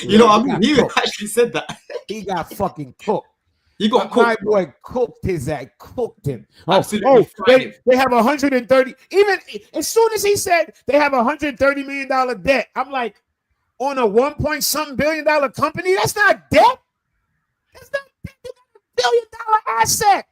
S1: You know what I mean? He actually said that.
S5: He got fucking cooked.
S1: He got cooked.
S5: My boy cooked his ass. Cooked him.
S1: Absolutely.
S5: They have 130. Even as soon as he said they have $130 million debt, I'm like, on a $1.something billion company, that's not debt. That's not $1 billion asset.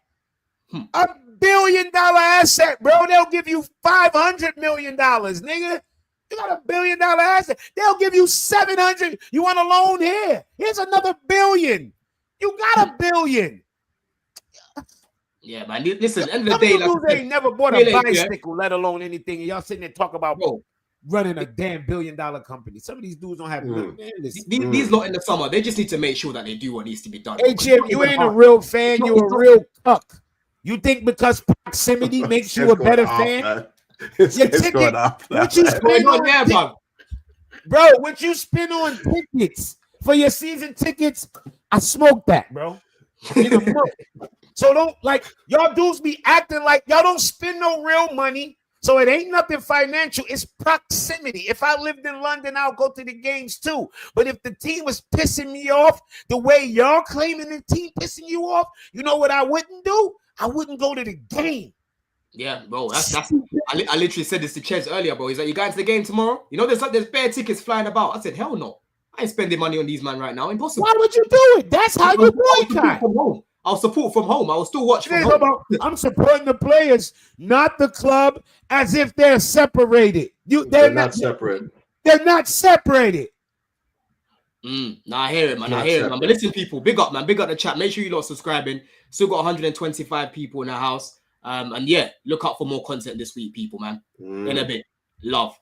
S5: $1 billion asset, bro. They'll give you $500 million, nigga. You got $1 billion asset. They'll give you 700. You want a loan here? Here's another $1 billion. You got $1 billion.
S1: Yeah, man. Listen, at the end of the day,
S5: like, ain't never bought a bicycle, let alone anything. And y'all sitting there talk about running a damn $1 billion company. Some of these dudes don't have nothing.
S1: These lot in the summer, they just need to make sure that they do what needs to be done.
S5: Hey, Jim, you ain't a real fan. You're a real cuck. You think because proximity makes you a better fan? Your ticket, what you spend on bro, what you spend on tickets for your season tickets, I smoked that, bro. So don't, like, y'all dudes be acting like y'all don't spend no real money. So it ain't nothing financial. It's proximity. If I lived in London, I'll go to the games too. But if the team was pissing me off the way y'all claiming the team pissing you off, you know what I wouldn't do? I wouldn't go to the game.
S1: Yeah, bro. That's. I literally said this to Chels earlier, bro. He's like, "You going to the game tomorrow?" You know, there's bare tickets flying about. I said, "Hell no! I ain't spending money on these man right now. Impossible."
S5: Why would you do it? That's how you boycott.
S1: I'll support from home. I will still watch from home.
S5: I'm supporting the players, not the club, as if they're separated. They're not
S2: separate.
S5: They're not separated.
S1: Nah, I hear it, man. But listen, people, big up, man. Big up the chat. Make sure you lot subscribing. Still got 125 people in the house. And look out for more content this week, people, man. In a bit. Love.